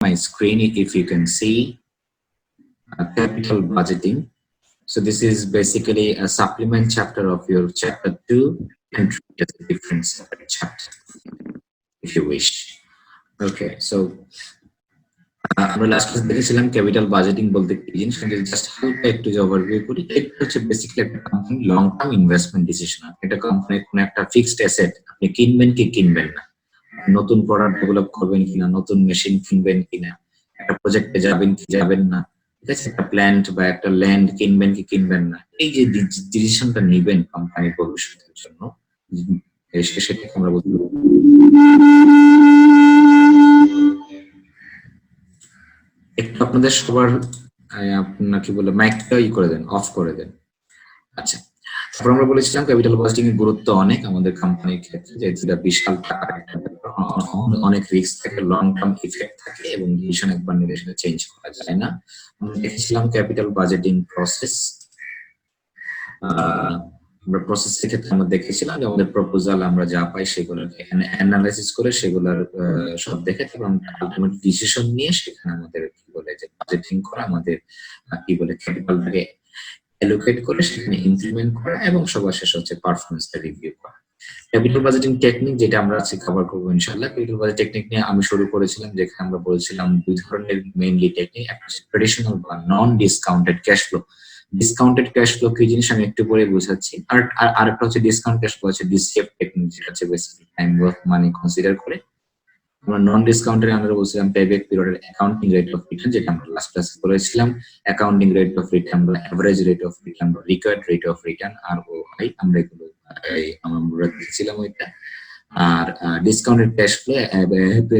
my screen if you can see capital budgeting. So this is basically a supplement chapter of your chapter 2 and treat as a different separate chapter if you wish. Okay, so আমরা last class দেখেছিলাম capital budgeting বলতে কি জিনিস, just হালকা একটু যে overview করি। এটা হচ্ছে বেসিক্যালি একটা company long term investment decision. এটা কোম্পানির কোনো একটা ফিক্সড অ্যাসেট আপনি কিনবেন কি কিনবেন না, নতুন প্রোডাক্ট ডেভেলপ করবেন কিনা, নতুন মেশিন কিনবেন কিনা, একটা প্রজেক্টে যাবেন কি যাবেন না, ঠিক আছে, একটা প্ল্যান্ট বা একটা ল্যান্ড কিনবেন কি কিনবেন না, এই যে ডিসিশনটা নেবেন কোম্পানির ভবিষ্যতের জন্য, সেটাকে আমরা বলতে পারি। একটু আপনাদের সবার আপনার কি বলে মাইকটা করে দেন, অফ করে দেন। আচ্ছা, তারপর আমরা বলেছিলাম ক্যাপিটাল বাজেটিং এর গুরুত্ব অনেক আমাদের কোম্পানির ক্ষেত্রে, যেহেতু এটা বিশাল টাকার একটা ব্যাপার, অনেক রিস্ক থাকে, লং টার্ম ইফেক্ট থাকে এবং ডিসিশন একবার নিলে সেটা চেঞ্জ করা যায় না। আমরা দেখেছিলাম ক্যাপিটাল বাজেটিং প্রসেস। আমরা প্রসেসের ক্ষেত্রে আমরা দেখেছিলাম যে আমাদের প্রপোজাল আমরা যা পাই সেগুলোকে এখানে অ্যানালাইসিস করে সেগুলোর সব দেখে তারপর আলটিমেট ডিসিশন নিয়ে সেখানে আমাদের কি বলে যে বাজেটিং করা, আমাদের কি বলে ক্যাপিটালটাকে অ্যালোকেট করে সেখানে ইমপ্লিমেন্ট করা এবং সবার শেষ হচ্ছে পারফরমেন্সটা রিভিউ করা। ক্যাপিটাল বাজেটিং টেকনিক যেটা আমরা আজকে কভার করবো ইনশাআল্লাহ। ক্যাপিটাল বাজেট টেকনিক নিয়ে আমি শুরু করেছিলাম, যেখানে আমরা বলেছিলাম দুই ধরনের মেইনলি টেকনিক, একটা ট্রেডিশনাল বা non discounted cash flow. Discounted cash flow কি জিনিস আমি একটু পরে বোঝাচ্ছি। আর আরেকটা হচ্ছে ডিসকাউন্ট ক্যাশ ফ্লো, হচ্ছে ডিসিএফ টেকনিক, যেটা হচ্ছে basically time worth money consider করে। আমরা নন ডিসকাউন্টেড আমরা বলছিলাম পেব্যাক পিরিয়ডের অ্যাকাউন্টিং রেট অফ রিটার্ন, যেটা আমরা লাস্ট ক্লাসে করেছিলাম। অ্যাকাউন্টিং রেট অফ রিটার্ন বা এভারেজ রেট অফ রিটার্ন বা রিকোয়ার্ড রেট অফ রিটার্ন আর ওআই আমরা এগুলো আমরা দেখছিলাম ওইটা। আর ডিসকাউন্টেড ক্যাশ ফ্লো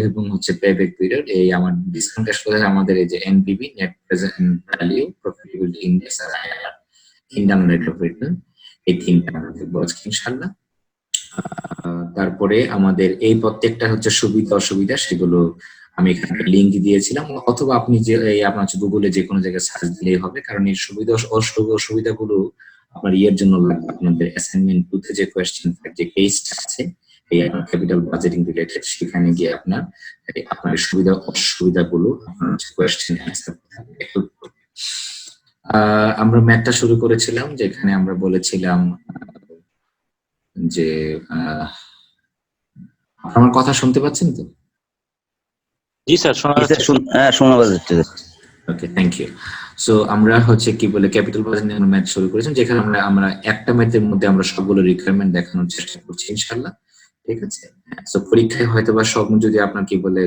এবং হচ্ছে পেব্যাক পিরিয়ড, এই আমার ডিসকাউন্ট ক্যাশ ফ্লো আমাদের এই যে NPV, net present value, profitability index আর ইন্টারনাল রেট অফ রিটার্ন, এই তিনটা আমরা দেখবো আজকে ইনশাআল্লাহ। তারপরে আমাদের এই প্রত্যেকটা হচ্ছে সুবিধা অসুবিধা, সেগুলো আমি এখানে লিঙ্ক দিয়েছিলাম, অথবা আপনি যে আপনার গুগলে যে কোনো জায়গায় সার্চ দিলেই হবে, কারণ এই সুবিধা অসুবিধাগুলো আপনার ইয়ের জন্য লাগবে। আপনাদের অ্যাসাইনমেন্ট 2 তে যে কোয়েশ্চেন যে কেসটা আছে এই ক্যাপিটাল বাজেটিং রিলেটেড, সেখানে গিয়ে আপনার সুবিধা অসুবিধাগুলো আপনার কোয়েশ্চেন অ্যান্সার হেল্প করবে। আমরা ম্যাথটা শুরু করেছিলাম, যেখানে আমরা বলেছিলাম যে আমার কথা শুনতে পাচ্ছেন তো? জি স্যার, শোনা যাচ্ছে। ওকে, থ্যাংক ইউ। সো আমরা হচ্ছে কি বলে ক্যাপিটাল বাজেটিং এর ম্যাথ শুরু করেছেন, যেখানে আমরা একটা ম্যাথের মধ্যে আমরা সবগুলো রিকোয়ারমেন্ট দেখানোর চেষ্টা করছি ইনশাআল্লাহ, ঠিক আছে। সো পরীক্ষায় হয়তো বা সব যদি আপনার কি বলে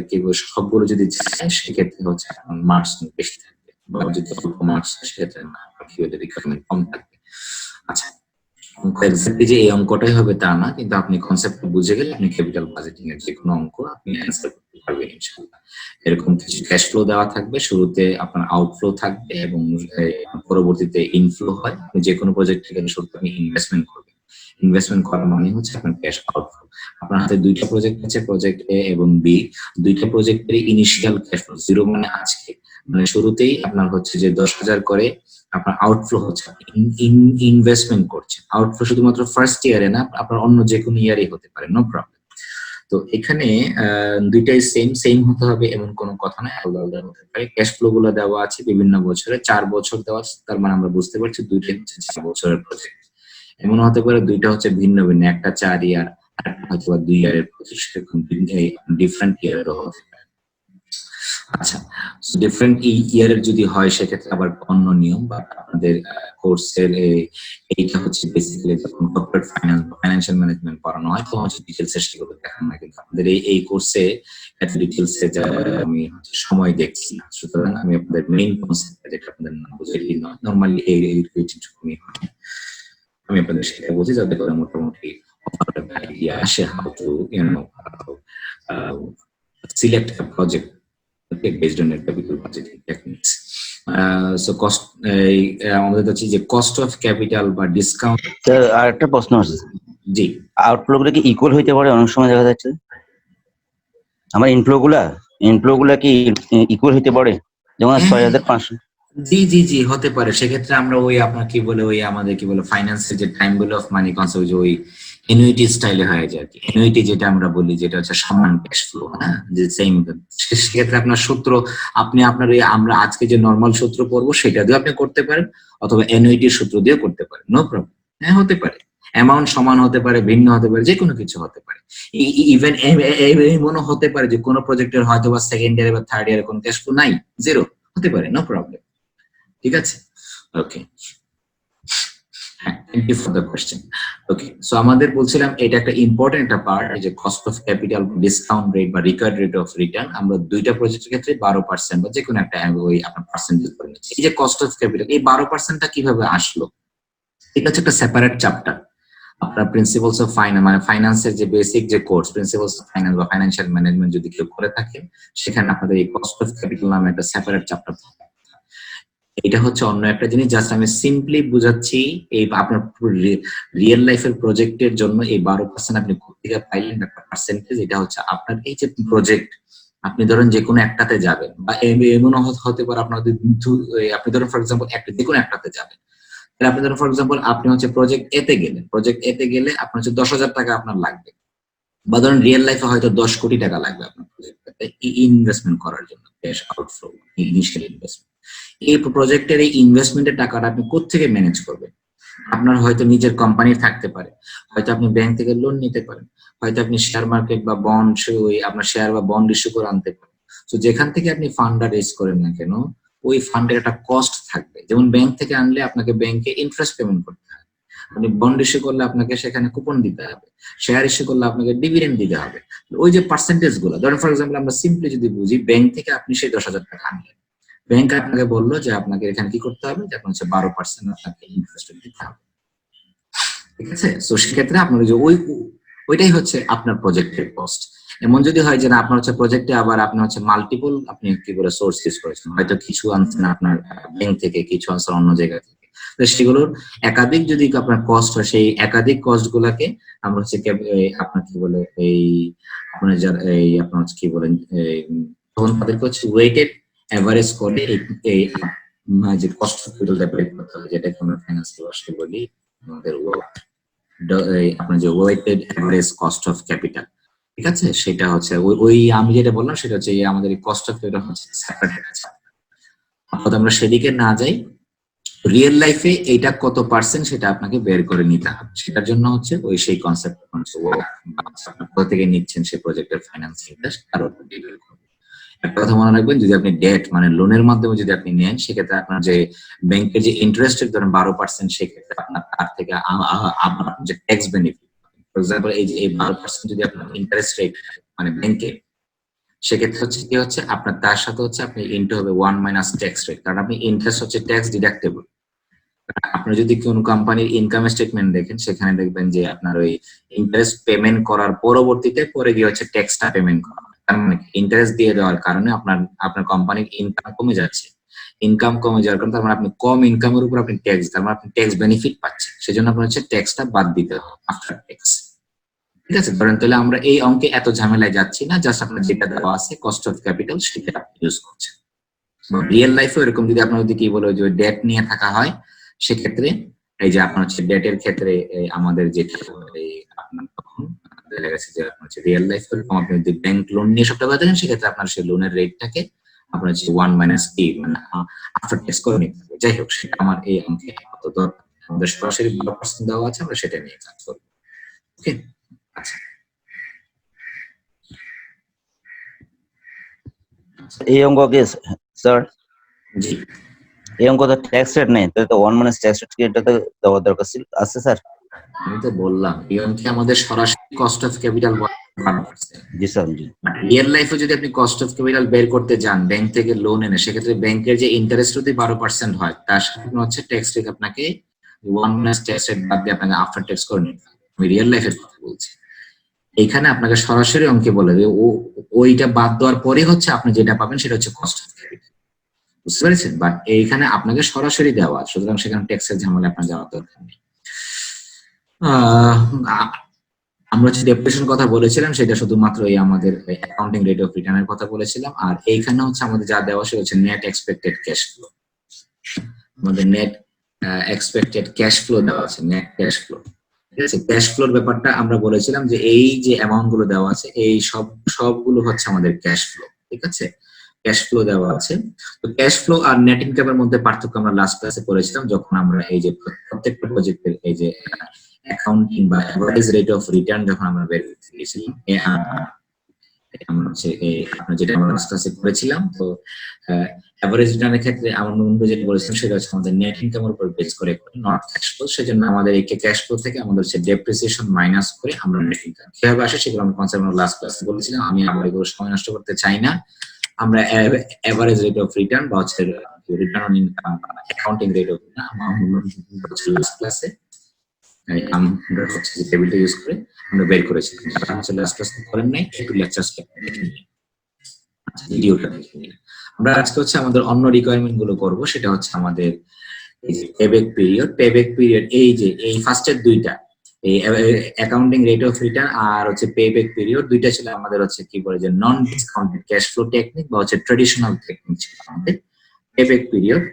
সবগুলো যদি যায় সেক্ষেত্রে হচ্ছে আপনার মার্কস বেশি থাকবে, বা যদি অল্প মার্কস সেক্ষেত্রে না কি বলে রিকোয়ারমেন্ট কম থাকবে। আচ্ছা, অঙ্ক এক্স্যাক্টলি যে এই অঙ্কটাই হবে তা না, কিন্তু আপনি কনসেপ্ট বুঝে গেলে আপনি ক্যাপিটাল বাজেটিং এর যে কোনো অঙ্ক আপনি অ্যান্সার করতে পারবেন ইনশাআল্লাহ। এরকম কিছু ক্যাশ ফ্লো দেওয়া থাকবে, শুরুতে আপনার আউটফ্লো থাকবে এবং পরবর্তীতে ইনফ্লো হয়। আপনি যে কোনো প্রজেক্ট থেকে শুরুতে আপনি ইনভেস্টমেন্ট করবেন, ইনভেস্টমেন্ট করার মানে হচ্ছে আপনার ক্যাশ আউটফ্লো। আপনার হাতে দুইটা প্রজেক্ট আছে, প্রজেক্ট এ এবং বি। দুইটা প্রজেক্টের ইনিশিয়াল ক্যাশ ফ্লো জিরো, মানে আজকে মানে শুরুতেই আপনার হচ্ছে যে 10,000 করে আপনার আউটফ্লো হচ্ছে, ইনভেস্টমেন্ট করছে। আউটফ্লো শুধুমাত্র ফার্স্ট ইয়ারে না, আপনার অন্য যে কোনো ইয়ারই হতে পারে, নো প্রবলেম। তো এখানে দুইটাই সেম হতে হবে এমন কোনো কথা নয়, আলাদা আলাদা হতে পারে। ক্যাশ ফ্লো গুলো দেওয়া আছে বিভিন্ন বছরে, 4 বছর দেওয়া আছে, তার মানে আমরা বুঝতে পারছি দুইটাই হচ্ছে 4 বছরের প্রজেক্ট। এমন হতে পারে দুইটা হচ্ছে ভিন্ন ভিন্ন, একটা 4 ইয়ার আর হয়তো 2 ইয়ারের প্রজেক্ট, সেরকম ডিফারেন্ট ইয়ারেরও হতে পারে। আচ্ছা, ডিফারেন্ট ইয়ারের যদি হয় সেক্ষেত্রে আবার অন্য নিয়ম, বা আপনাদের কোর্সের এইটা হচ্ছে বেসিক্যালি যখন কর্পোরেট ফাইন্যান্স বা ফাইন্যান্সিয়াল ম্যানেজমেন্ট পড়ানো হয় তখন হচ্ছে ডিটেইলসে সেগুলো দেখানো হয়, কিন্তু আপনাদের এই কোর্সে এত ডিটেইলসে আমি সময় দেখছি না। সুতরাং আমি আপনাদের মেইন কনসেপ্ট যেটা আপনাদের না বুঝেই নয়, নরমালি এই রিলেটেডটুকুনি হয়, আমি আপনাদের সেটা বুঝি যাতে করে মোটামুটি আইডিয়া আসে how to select a project based on capital budgeting techniques. So cost আমাদের হচ্ছে যে কস্ট অফ ক্যাপিটাল বা ডিসকাউন্ট। স্যার আরেকটা প্রশ্ন আছে। জি, আউটফ্লো গুলো কি ইকুয়াল হইতে পারে? অনেক সময় দেখা যাচ্ছে আমার ইনফ্লো গুলা কি ইকুয়াল হইতে পারে, যেমন 6,500। জি জি জি হতে পারে। সেক্ষেত্রে আমরা ওই আপনার কি বলে ওই আমাদের কি বলে ফাইন্যান্সের যে time value of money concept, ওই এনুইটি স্টাইলে হয়ে যায় আর কি। এনুইটি যেটা আমরা বলি যেটা হচ্ছে সমান ক্যাশ ফ্লো, হ্যাঁ, যে সেম। সেক্ষেত্রে আপনার সূত্র আপনি আপনার এই আমরা আজকে যে নর্মাল সূত্র পড়বো সেটা দিয়ে আপনি করতে পারেন, অথবা এনুইটির সূত্র দিয়ে করতে পারেন, নো প্রবলেম। হ্যাঁ, হতে পারে অ্যামাউন্ট সমান হতে পারে, ভিন্ন হতে পারে, যে কোনো কিছু হতে পারে। ইভেন এমনও হতে পারে যে কোনো প্রজেক্টের হয়তো বা সেকেন্ড ইয়ারে বা থার্ড ইয়ারে কোনো ক্যাশ ফ্লো নাই, জিরো হতে পারে, নো প্রবলেম। ঠিক আছে, okay. Thank you for the question. Okay, so আমাদের বলছিলাম এটা একটা ইম্পর্টেন্ট একটা পার্ট, যে cost of capital, discount rate বা রিকোয়ার্ড রেট অফ রিটার্ন। আমরা দুইটা প্রজেক্টের ক্ষেত্রে 12% বা যে কোনো একটা ওই আপনার পার্সেন্টেজ করে নিচ্ছি। এই যে কস্ট অফ ক্যাপিটাল, এই 12%টা কিভাবে আসলো, এটা হচ্ছে একটা সেপারেট চ্যাপ্টার। আপনার প্রিন্সিপালস অফ ফাইন্যান্স মানে ফাইন্যান্সের যে বেসিক যে কোর্স প্রিন্সিপালস অফ ফাইন্যান্স বা ফাইন্যান্সিয়াল ম্যানেজমেন্ট যদি কেউ করে থাকে, সেখানে আপনাদের এই কস্ট অফ ক্যাপিটাল নামে একটা সেপারেট চ্যাপ্টার থাকে। এটা হচ্ছে অন্য একটা জিনিস, জাস্ট আমি সিম্পলি বুঝাচ্ছি। এই আপনার রিয়েল লাইফের প্রজেক্টের জন্য এই 12% আপনি কোথেকে পাইলেন একটা পার্সেন্টেজ, এটা হচ্ছে আপনার এই যে প্রজেক্ট, আপনি ধরেন যে কোনো একটাতে যাবেন, বা এমনও হতে পারে আপনার আপনি ধরেন ফর এক্সাম্পল একটা যে কোনো একটাতে যাবেন। তাহলে আপনি ধরেন ফর এক্সাম্পল আপনি হচ্ছে প্রজেক্ট এতে গেলেন, প্রজেক্ট এতে গেলে আপনার হচ্ছে 10,000 টাকা আপনার লাগবে, বা ধরেন রিয়েল লাইফে হয়তো 10 কোটি টাকা লাগবে আপনার প্রজেক্টটাতে ইনভেস্টমেন্ট করার জন্য, ক্যাশ আউটফ্লো, ইনিশিয়াল ইনভেস্টমেন্ট। এই প্রজেক্টের এই ইনভেস্টমেন্টের টাকাটা আপনি কোত্থেকে ম্যানেজ করবেন? আপনার হয়তো নিজের কোম্পানি থাকতে পারে, হয়তো আপনি ব্যাংক থেকে লোন নিতে পারেন, হয়তো আপনি শেয়ার মার্কেট বা বন্ড, ওই আপনার শেয়ার বা বন্ড ইস্যু করে আনতে পারেন। তো যেখান থেকে আপনি ফান্ডটা রেজ করেন না কেন, ওই ফান্ডের একটা কস্ট থাকবে। যেমন ব্যাংক থেকে আনলে আপনাকে ব্যাংকে ইন্টারেস্ট পেমেন্ট করতে হবে, আপনি বন্ড ইস্যু করলে আপনাকে সেখানে কুপন দিতে হবে, শেয়ার ইস্যু করলে আপনাকে ডিভিডেন্ড দিতে হবে। ওই যে পার্সেন্টেজ গুলো, ধরেন ফর এক্সাম্পল আমরা সিম্পলি যদি বুঝি, ব্যাংক থেকে আপনি সেই 10,000 টাকা আনলেন, ব্যাংক আপনাকে বললো যে আপনাকে এখানে কি করতে হবে, যে আপনার হচ্ছে 12% আপনাকে ইন্টারেস্ট দিতে হবে। ঠিক আছে, তো সেক্ষেত্রে আপনার যে ওইটাই হচ্ছে আপনার প্রজেক্টের কস্ট। এমন যদি হয় যে না আপনার হচ্ছে প্রজেক্টে আবার আপনার হচ্ছে মাল্টিপল আপনি কি বলে সোর্স ইউজ করেছেন, হয়তো কিছু আনছেন আপনার ব্যাংক থেকে, কিছু আনছেন অন্য জায়গা থেকে, তো সেগুলোর একাধিক যদি আপনার কস্ট হয়, সেই একাধিক কস্ট গুলাকে আমরা হচ্ছে আপনার কি বলে এই আপনার যার এই আপনার হচ্ছে কি বলেন তখন তাদেরকে হচ্ছে ওয়েটেড এভারেজ করে এই যে কস্ট অফ ক্যাপিটালটা বের করতে হবে, যেটাকে আমরা ফাইন্যান্সিয়াল ভাষায় বলি আমাদের আপনার যে weighted average cost of capital. ঠিক আছে, সেটা হচ্ছে ওই আমি যেটা বললাম সেটা হচ্ছে আমাদের এই কস্ট অফ ক্যাপিটাল হচ্ছে সেপারেট আছে। অর্থাৎ আমরা সেদিকে না যাই, রিয়েল লাইফে এইটা কত পার্সেন্ট সেটা আপনাকে বের করে নিতে হবে। সেটার জন্য হচ্ছে ওই সেই কনসেপ্ট কোথা থেকে নিচ্ছেন সেই প্রজেক্টের ফাইন্যান্সিংটা তার উপর ডিপেন্ড করবে। একটা কথা মনে রাখবেন, যদি আপনি ডেট মানে লোনের মাধ্যমে যদি আপনি নেন, সেক্ষেত্রে আপনার যে ব্যাংকের যে ইন্টারেস্ট রেট ধরেন 12%, সেক্ষেত্রে আপনার তার থেকে আপনার যে ট্যাক্স বেনিফিট, ফর এক্সাম্পল এই যে এই 12% যদি আপনার ইন্টারেস্ট রেট মানে ব্যাংকে, সেক্ষেত্রে হচ্ছে কি হচ্ছে আপনার তার সাথে হচ্ছে আপনি ইনটু হবে 1 মাইনাস ট্যাক্স রেট, কারণ আপনি ইন্টারেস্ট হচ্ছে ট্যাক্স ডিডাক্টেবল। আপনি যদি কোন কোম্পানির ইনকাম স্টেটমেন্ট দেখেন, সেখানে দেখবেন যে আপনার ওই ইন্টারেস্ট পেমেন্ট করার পরবর্তীতে পরে গিয়ে হচ্ছে ট্যাক্সটা পেমেন্ট করা হয়। তার মানে ইন্টারেস্ট দিয়ে দেওয়ার কারণে আপনার আপনার কোম্পানির ইনকাম কমে যাচ্ছে, ইনকাম কমে যাওয়ার কারণে তার মানে আপনি কম ইনকামের উপর আপনি ট্যাক্স, তার মানে আপনি ট্যাক্স বেনিফিট পাচ্ছেন, সেজন্য আপনার হচ্ছে ট্যাক্সটা বাদ দিতে হবে আফটার ট্যাক্স। ঠিক আছে, ধরেন তাহলে আমরা এই অঙ্কে এত ঝামেলায় যাচ্ছি না, জাস্ট আপনার যেটা দেওয়া আছে কস্ট অফ ক্যাপিটাল সেটা আপনি ইউজ করছেন। রিয়েল লাইফে এরকম যদি আপনার যদি কি বলে যে ডেট নিয়ে থাকা হয়, সেক্ষেত্রে এই যে আপনার হচ্ছে ডেটের ক্ষেত্রে আমাদের যেটা আপনার তখন দেখা গেছে যে আপনার হচ্ছে রিয়েল লাইফ এরকম আপনি যদি ব্যাংক লোন নিয়ে সব টাকা দেন, সেক্ষেত্রে আপনার সেই লোনের রেটটাকে আপনার হচ্ছে 1 মাইনাস টি মানে আফটার ট্যাক্স করে নিতে হবে। যাই হোক, সেটা আমার এই অঙ্কে আপাতত আমাদের সরাসরি 12% দেওয়া আছে, আমরা সেটা নিয়ে কাজ করবো। ওকে, আচ্ছা। এই অঙ্ক কি স্যার? জি, এই অঙ্ক তো ট্যাক্স রেট নেই, তাহলে তো 1 মাইনাস ট্যাক্স রেট এটাতে দেওয়ার দরকার ছিল আছে স্যার? আমি তো বললাম এই অঙ্কে আমাদের সরাসরি cost of capital 1%। G sir, G. Real লাইফে যদি আপনি কস্ট অফ ক্যাপিটাল বের করতে যান ব্যাংক থেকে লোন এনে, সেক্ষেত্রে ব্যাংকের যে ইন্টারেস্ট যদি 12% হয়, তার সাথে হচ্ছে ট্যাক্স রেট আপনাকে 1 মাইনাস ট্যাক্স রেট বাদ দিয়ে আপনাকে আফটার ট্যাক্স করে নিতে হবে। আমি রিয়েল লাইফের কথা বলছি। এখানে আপনাকে সরাসরি অঙ্কে বলে দেবে ওইটা বাদ দেওয়ার পরে হচ্ছে আপনি যেটা পাবেন সেটা হচ্ছে কস্ট অফ ক্যাপিটাল। বুঝতে পেরেছেন? বাট এইখানে আপনাকে সরাসরি দেওয়া, সুতরাং সেখানে ট্যাক্সের ঝামেলা আপনার যাওয়ার দরকার নেই। আমরা হচ্ছে ডেপ্রিসিয়েশন কথা বলেছিলাম, সেটা শুধুমাত্র এই আমাদের অ্যাকাউন্টিং রেট অফ রিটার্নের কথা বলেছিলাম। আর এইখানে হচ্ছে আমাদের যা দেওয়া সেটা হচ্ছে নেট এক্সপেক্টেড ক্যাশ ফ্লো। আমাদের নেট এক্সপেক্টেড ক্যাশ ফ্লো দেওয়া আছে, নেট ক্যাশ ফ্লো। ঠিক আছে। ক্যাশ ফ্লোর ব্যাপারটা আমরা বলেছিলাম যে এই যে অ্যামাউন্ট গুলো দেওয়া আছে এই সবগুলো হচ্ছে আমাদের ক্যাশ ফ্লো, ঠিক আছে। ক্যাশ ফ্লো দেওয়া আছে। তো ক্যাশ ফ্লো আর নেট ইনকামের মধ্যে পার্থক্য আমরা লাস্ট ক্লাসে পড়েছিলাম, যখন আমরা এই যে প্রত্যেকটা প্রজেক্টের এই যে অ্যাকাউন্টিং বা অ্যাভারেজ রেট অফ রিটার্ন যখন আমরা বের করতে গেছিলাম, আমরা হচ্ছে আপনার যেটা আমরা লাস্ট ক্লাসে করেছিলাম। তো এভারেজ রিটার্নের ক্ষেত্রে আমরা যেটা বলেছিলাম সেটা হচ্ছে আমাদের নেট ইনকামের উপর বেস করে নট ক্যাশ ফ্লো। সেজন্য আমাদের এই ক্যাশ ফ্লো থেকে আমাদের হচ্ছে ডেপ্রিসিয়েশন মাইনাস করে আমরা নেট ইনকাম কিভাবে আসে সেগুলো আমরা কনসেপ্ট লাস্ট ক্লাসে বলেছিলাম। আমি আবার এগুলো সময় নষ্ট করতে চাই না। আমরা এভারেজ রেট অফ রিটার্ন বা হচ্ছে return on income accounting rate of last ক্লাসে আমরা হচ্ছে যে টেবিলটা ইউজ করে আমরা বের করেছিলাম। যারা হচ্ছে লাস্ট ক্লাস করেন নাই একটু লেকচারটা দেখে নিন, আচ্ছা ভিডিওটা দেখে নিন। আমরা আজকে হচ্ছে আমাদের অন্য রিকোয়ারমেন্ট গুলো করব, সেটা হচ্ছে আমাদের এই যে পেব্যাক পিরিয়ড। এই যে এই ফার্স্টের দুইটা এই অ্যাকাউন্টিং রেট অফ রিটার্ন আর হচ্ছে পেব্যাক পিরিয়ড, দুইটা ছিল আমাদের হচ্ছে কি বলে যে নন ডিসকাউন্টেড ক্যাশ ফ্লো টেকনিক বা হচ্ছে ট্রেডিশনাল টেকনিক ছিল আমাদের পেব্যাক পিরিয়ড।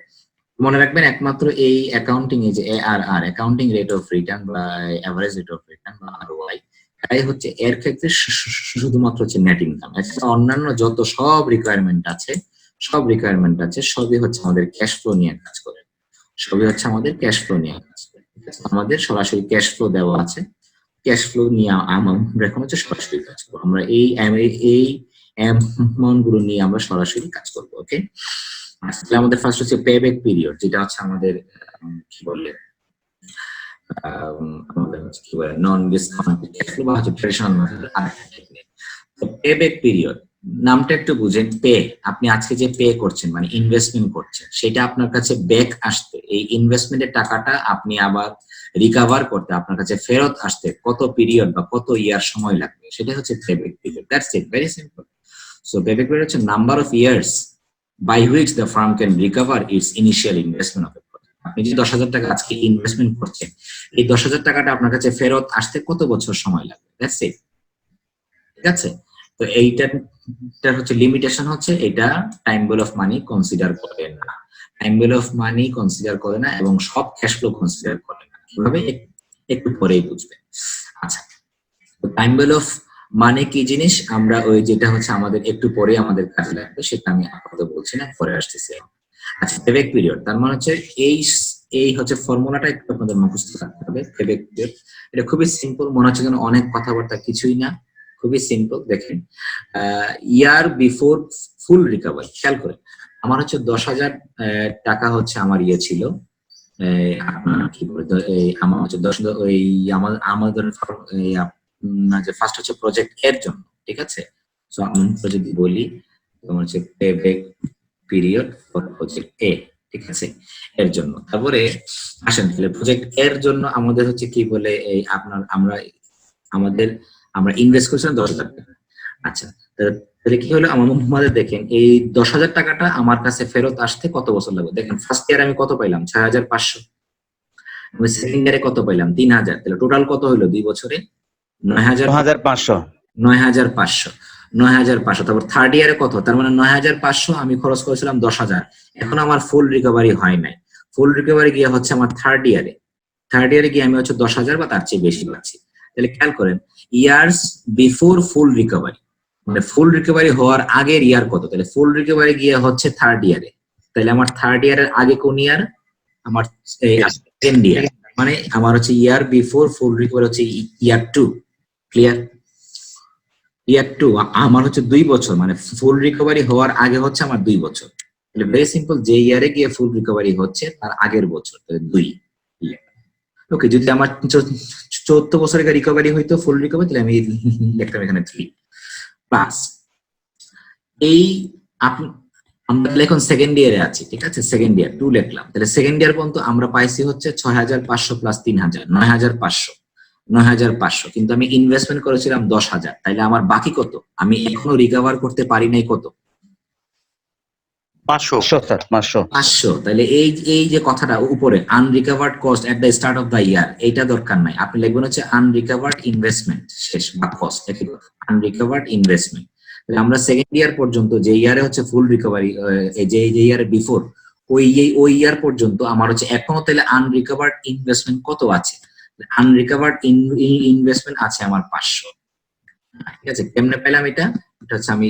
মনে রাখবেন একমাত্র এই অ্যাকাউন্টিং এই যে ARR accounting rate of return বা এভারেজ রেট অফ রিটার্ন বা ROI, এটাই হচ্ছে এর ক্ষেত্রে শুধুমাত্র হচ্ছে নেট ইনকাম। এছাড়া অন্যান্য যত সব রিকোয়ারমেন্ট আছে সবই হচ্ছে আমাদের ক্যাশ ফ্লো নিয়ে কাজ করে, আমাদের সরাসরি ক্যাশ ফ্লো দেওয়া আছে। ক্যাশ ফ্লো নিয়ে আমরা এখন হচ্ছে সরাসরি কাজ করবো। আমরা এই অ্যামাউন্ট গুলো নিয়ে আমরা সরাসরি কাজ করবো। ওকে, তাহলে আমাদের ফার্স্ট হচ্ছে পেব্যাক পিরিয়ড, যেটা হচ্ছে আমাদের কি বলে আমাদের হচ্ছে কি বলে নন ডিসকাউন্টেড ক্যাশ ফ্লো বা হচ্ছে ট্রেডিশনাল টেকনিক। তো পেব্যাক পিরিয়ড নামটা একটু বুঝেন। আপনি আজকে যে পে করছেন মানে ইনভেস্টমেন্ট করছেন, সেটা আপনার কাছে ব্যাক আসতে, এই ইনভেস্টমেন্টের টাকাটা আপনি আবার রিকভার করতে, আপনার কাছে ফেরত আসতে কত পিরিয়ড বা কত ইয়ার সময় লাগবে, সেটা হচ্ছে payback period. That's it, very simple. So payback period হচ্ছে number of years by which the firm can recover its initial investment of a project. আপনি যে 10,000 টাকা আজকে ইনভেস্টমেন্ট করছেন, এই 10,000 টাকাটা আপনার কাছে ফেরত আসতে কত বছর সময় লাগবে, দ্যাটস ইট। ঠিক আছে। তো এইটার হচ্ছে লিমিটেশন হচ্ছে এটা time value of money consider করে না, এবং সব ক্যাশ ফ্লো কনসিডার করে না। কিভাবে একটু পরেই বুঝবেন। আচ্ছা, তো টাইম ভ্যালু অফ মানে কি জিনিস আমরা ওই যেটা হচ্ছে আমাদের একটু পরে আমাদের কাজে লাগবে, সেটা আমি আপাতত বলছি না, পরে আসতেছি। আচ্ছা, পেব্যাক পিরিয়ড তার মানে হচ্ছে এই হচ্ছে ফর্মুলাটা একটু আপনাদের মুখস্থ রাখতে হবে। পেব্যাক পিরিয়ড এটা খুবই সিম্পল, মনে হচ্ছে যেন অনেক কথাবার্তা, কিছুই না, খুবই সিম্পল। দেখেন, ইয়ার বিফোর ফুল রিকভারি, খেয়াল করে আমার হচ্ছে 10,000 টাকা হচ্ছে আমার ইয়ে ছিল, আপনার কি বলতো আমার হচ্ছে 10 ওই আমাদের যে ফার্স্ট হচ্ছে প্রজেক্ট এর জন্য, ঠিক আছে। সো আমরা যদি বলি তোমার হচ্ছে পেব্যাক পিরিয়ড ফর প্রজেক্ট এ, ঠিক আছে, এর জন্য। তারপরে আসেন তাহলে প্রজেক্ট এর জন্য আমাদের হচ্ছে কি বলে এই আপনার আমরা ইনভেস্ট করেছিলাম 10,000 টাকা। আচ্ছা, তাহলে কি হলো আমাদের দেখেন এই 10,000 টাকাটা আমার কাছে ফেরত আসতে কত বছর লাগবে। দেখেন ফার্স্ট ইয়ারে আমি কত পাইলাম 6,500, আমি সেকেন্ড ইয়ারে কত পাইলাম 3,000, তাহলে টোটাল কত হলো 2 বছরে 9,500। 9,500। তারপর থার্ড ইয়ারে কত, তার মানে 9,500 আমি খরচ করেছিলাম 10,000, এখন আমার ফুল রিকভারি হয় নাই। ফুল রিকভারি গিয়ে হচ্ছে আমার থার্ড ইয়ারে গিয়ে আমি হচ্ছে 10,000 বা তার চেয়ে বেশি পাচ্ছি। তাহলে খেয়াল করেন ইয়ার্স বিফোর ফুল রিকভারি, মানে ফুল রিকভারি হওয়ার আগের ইয়ার কত, তাহলে ফুল রিকভারি গিয়ে হচ্ছে থার্ড ইয়ারে। তাহলে আমার থার্ড ইয়ারের আগে কোন ইয়ার, আমার সেকেন্ড ইয়ার, মানে আমার হচ্ছে ইয়ার বিফোর ফুল রিকভারি হচ্ছে ইয়ার 2। ক্লিয়ার? ইয়ার 2 আমার হচ্ছে 2 বছর, মানে ফুল রিকভারি হওয়ার আগে হচ্ছে আমার 2 বছর। তাহলে ভেরি সিম্পল, যে ইয়ারে গিয়ে ফুল রিকভারি হচ্ছে তার আগের বছর, তাহলে 2। ওকে, যদি আমার 14 বছরের রিকভারি হইতো ফুল রিকভারি, তাহলে আমি লিখতাম এখানে 3 প্লাস এই আমরা এখন সেকেন্ড ইয়ারে আছি, ঠিক আছে, সেকেন্ড ইয়ার 2 লিখলাম। তাহলে সেকেন্ড ইয়ার পর্যন্ত আমরা পাইছি হচ্ছে 6,500 প্লাস 3,000, 9,500, কিন্তু আমি ইনভেস্টমেন্ট করেছিলাম 10,000, তাইলে আমার বাকি কত, আমি এখনো রিকভার করতে পারি নাই কত, 500। তাহলে এই যে কথাটা উপরে unrecovered cost at the start of the year, এইটা দরকার নাই, আপনি লিখবেন হচ্ছে আনরিকভার্ড ইনভেস্টমেন্ট, শেষ বা কস্ট একই কথা, আনরিকভার্ড ইনভেস্টমেন্ট। তাহলে আমরা সেকেন্ড ইয়ার পর্যন্ত যে ইয়ারে হচ্ছে ফুল রিকভারি, যে ইয়ারে বিফোর ওই ইয়ার পর্যন্ত আমার হচ্ছে এখনো তাহলে আনরিকভার্ড ইনভেস্টমেন্ট কত আছে, আনরিকভার্ড ইনভেস্টমেন্ট আছে আমার 500। ঠিক আছে, কেমনে পেলাম এটা? এটা হচ্ছে আমি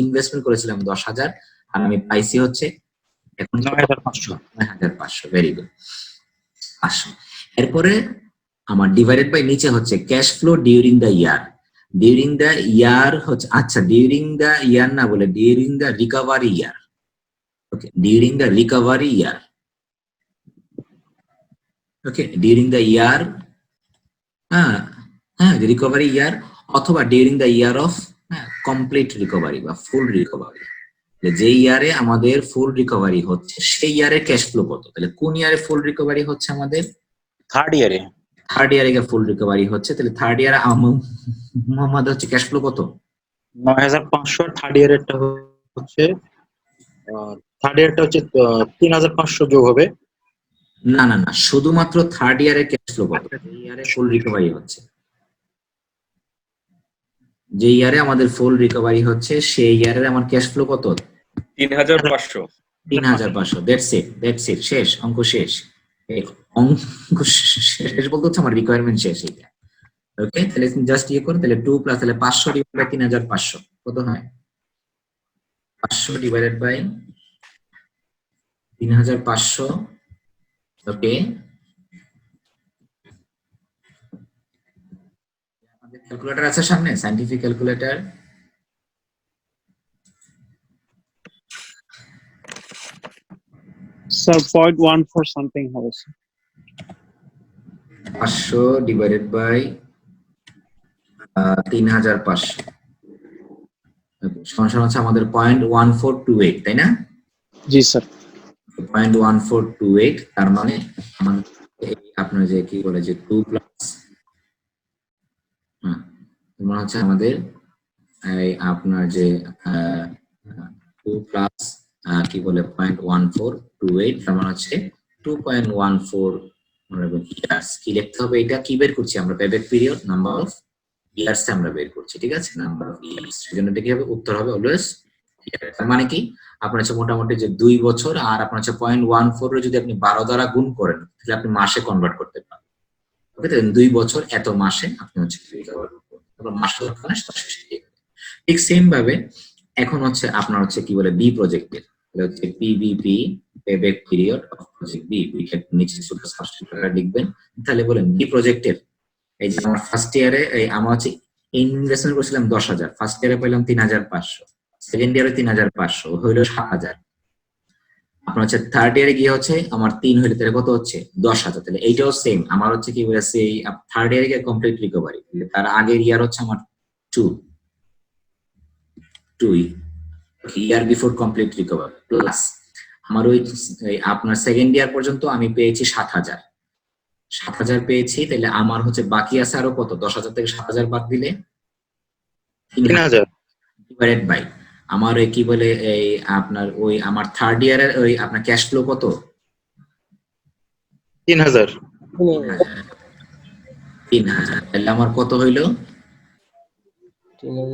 ইনভেস্টমেন্ট করেছিলাম 10,000 আর আমি পাইছি হচ্ছে এখন 9,500। 9,500। Very good, 500। এরপরে আমার ডিভাইডেড বাই নিচে হচ্ছে cash flow during the year. During the year হচ্ছে, আচ্ছা ডিউরিং দ্য ইয়ার না বলে during the recovery year. Okay, during the recovery year. Okay, during the year, হ্যাঁ হ্যাঁ, রিকভারি ইয়ার অথবা during the year of complete recovery বা ফুল recovery. যে ইয়ারে আমাদের ফুল রিকভারি হচ্ছে সেই ইয়ারে ক্যাশ ফ্লো কত? তাহলে কোন ইয়ারে ফুল রিকভারি হচ্ছে আমাদের? থার্ড ইয়ারে থার্ড ইয়ারে ফুল রিকভারি হচ্ছে। তাহলে থার্ড ইয়ারে আমাদের হচ্ছে ক্যাশ ফ্লো কত? 9,500। থার্ড ইয়ারেরটা হচ্ছে 3,500 যোগ হবে। না না না, শুধুমাত্র থার্ড ইয়ারে ক্যাশ ফ্লো কত? এই ইয়ারে ফুল রিকভারি হচ্ছে, যে ইয়ারে আমাদের ফুল রিকভারি হচ্ছে সেই ইয়ারে আমার ক্যাশ ফ্লো কত? 3,500। 3,500। দ্যাটস ইট, শেষ, অঙ্ক শেষ। এই অঙ্ক শেষ বলতে হচ্ছে আমার রিকোয়ারমেন্ট শেষ এইটা। ওকে, তাহলে জাস্ট ইয়ে করো, তাহলে 2 প্লাস তাহলে 500 ডিভাইডেড বাই 3,500 কত হয়? 500 ডিভাইডেড বাই 3,500। ওকে, আমাদের ক্যালকুলেটর আছে সামনে, scientific calculator. Sir, 0.14 something house. 500 divided by 3,500 সমান হচ্ছে আমাদের 0.1428, তাই না? Ji sir. 0.1428, তার মানে আমাদের আপনার যে কি বলে যে 2 প্লাস মনে হচ্ছে আমাদের এই আপনার যে 2 প্লাস কি বলে 0.1428, তার মানে হচ্ছে 2.14 ইয়ার্স। কি লিখতে হবে? এটা কি বের করছি আমরা? Payback period, number of years আমরা বের করছি। ঠিক আছে, নাম্বার অফ ইয়ার্স। সেজন্য এটা কি হবে? উত্তর হবে অলওয়েজ ইয়ার। তার মানে কি আপনার হচ্ছে মোটামুটি যে 2 বছর আর আপনার হচ্ছে 0.14 এর যদি আপনি 12 দ্বারা গুণ করেন তাহলে আপনি মাসে কনভার্ট করতে পারেন। ওকে, তাহলে 2 বছর এত মাসে আপনি হচ্ছে মাসে ওখানে শেষ দিয়ে দেবেন। ঠিক সেম ভাবে এখন হচ্ছে আপনার হচ্ছে কি বলে বি প্রজেক্টের, হচ্ছে PBP, payback period of project B. নিচে শুধু সাবস্ক্রিপ্ট করে লিখবেন। তাহলে বলেন বি প্রজেক্টের এই যে আমার ফার্স্ট ইয়ারে আমার হচ্ছে ইনভেস্টমেন্ট করেছিলাম 10,000, ফার্স্ট ইয়ারে পেলাম 3,500, সেকেন্ড ইয়ারে 3,500 হইলো 7,000। আপনার হচ্ছে থার্ড ইয়ারে গিয়ে হচ্ছে আমার 3 হইলে তাহলে কত হচ্ছে? 10,000। তাহলে এইটাও সেম, আমার হচ্ছে কি বলেছে থার্ড ইয়ারে গিয়ে কমপ্লিট রিকভারি, তার আগের ইয়ার হচ্ছে আমার 2 ইয়ার বিফোর কমপ্লিট রিকভার প্লাস আমার ওই আপনার সেকেন্ড ইয়ার পর্যন্ত আমি পেয়েছি 7,000 পেয়েছি। তাহলে আমার হচ্ছে বাকি আছে আরো কত? 10,000 থেকে 7,000 বাদ দিলে 3,000। ডিভাইডেড বাই আমার ওই কি বলে এই আপনার ওই আমার থার্ড ইয়ারের ওই আপনার ক্যাশ ফ্লো কত? 3,000। 3,000। তাহলে আমার কত হইলো?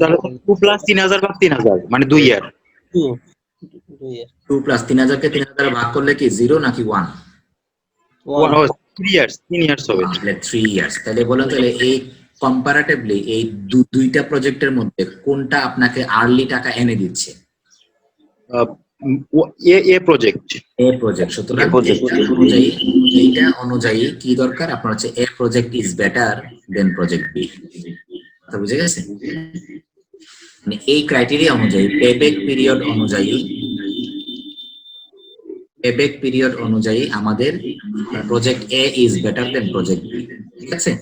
তাহলে 2 প্লাস 3,000 বা 3,000 মানে 2 ইয়ার। 2 প্লাস 3,000 কে 3,000 ভাগ করলে কি 0 নাকি 1? 3 ইয়ার্স, 3 ইয়ার্স হবে। তাহলে 3 ইয়ার্স। তাহলে বলুন, তাহলে এই কম্পারেটিভলি এই দুইটা প্রজেক্টের মধ্যে কোনটা আপনাকে আর্লি টাকা এনে দিচ্ছে? A project. A project. সুতরাং A project। এইটা অনুযায়ী কি দরকার আপনার হচ্ছে A project is better than project B. কথা বুঝে গেছে? মানে এই ক্রাইটেরিয়া অনুযায়ী পেব্যাক পিরিয়ড অনুযায়ী আমাদের project A is better than project B. ঠিক আছে,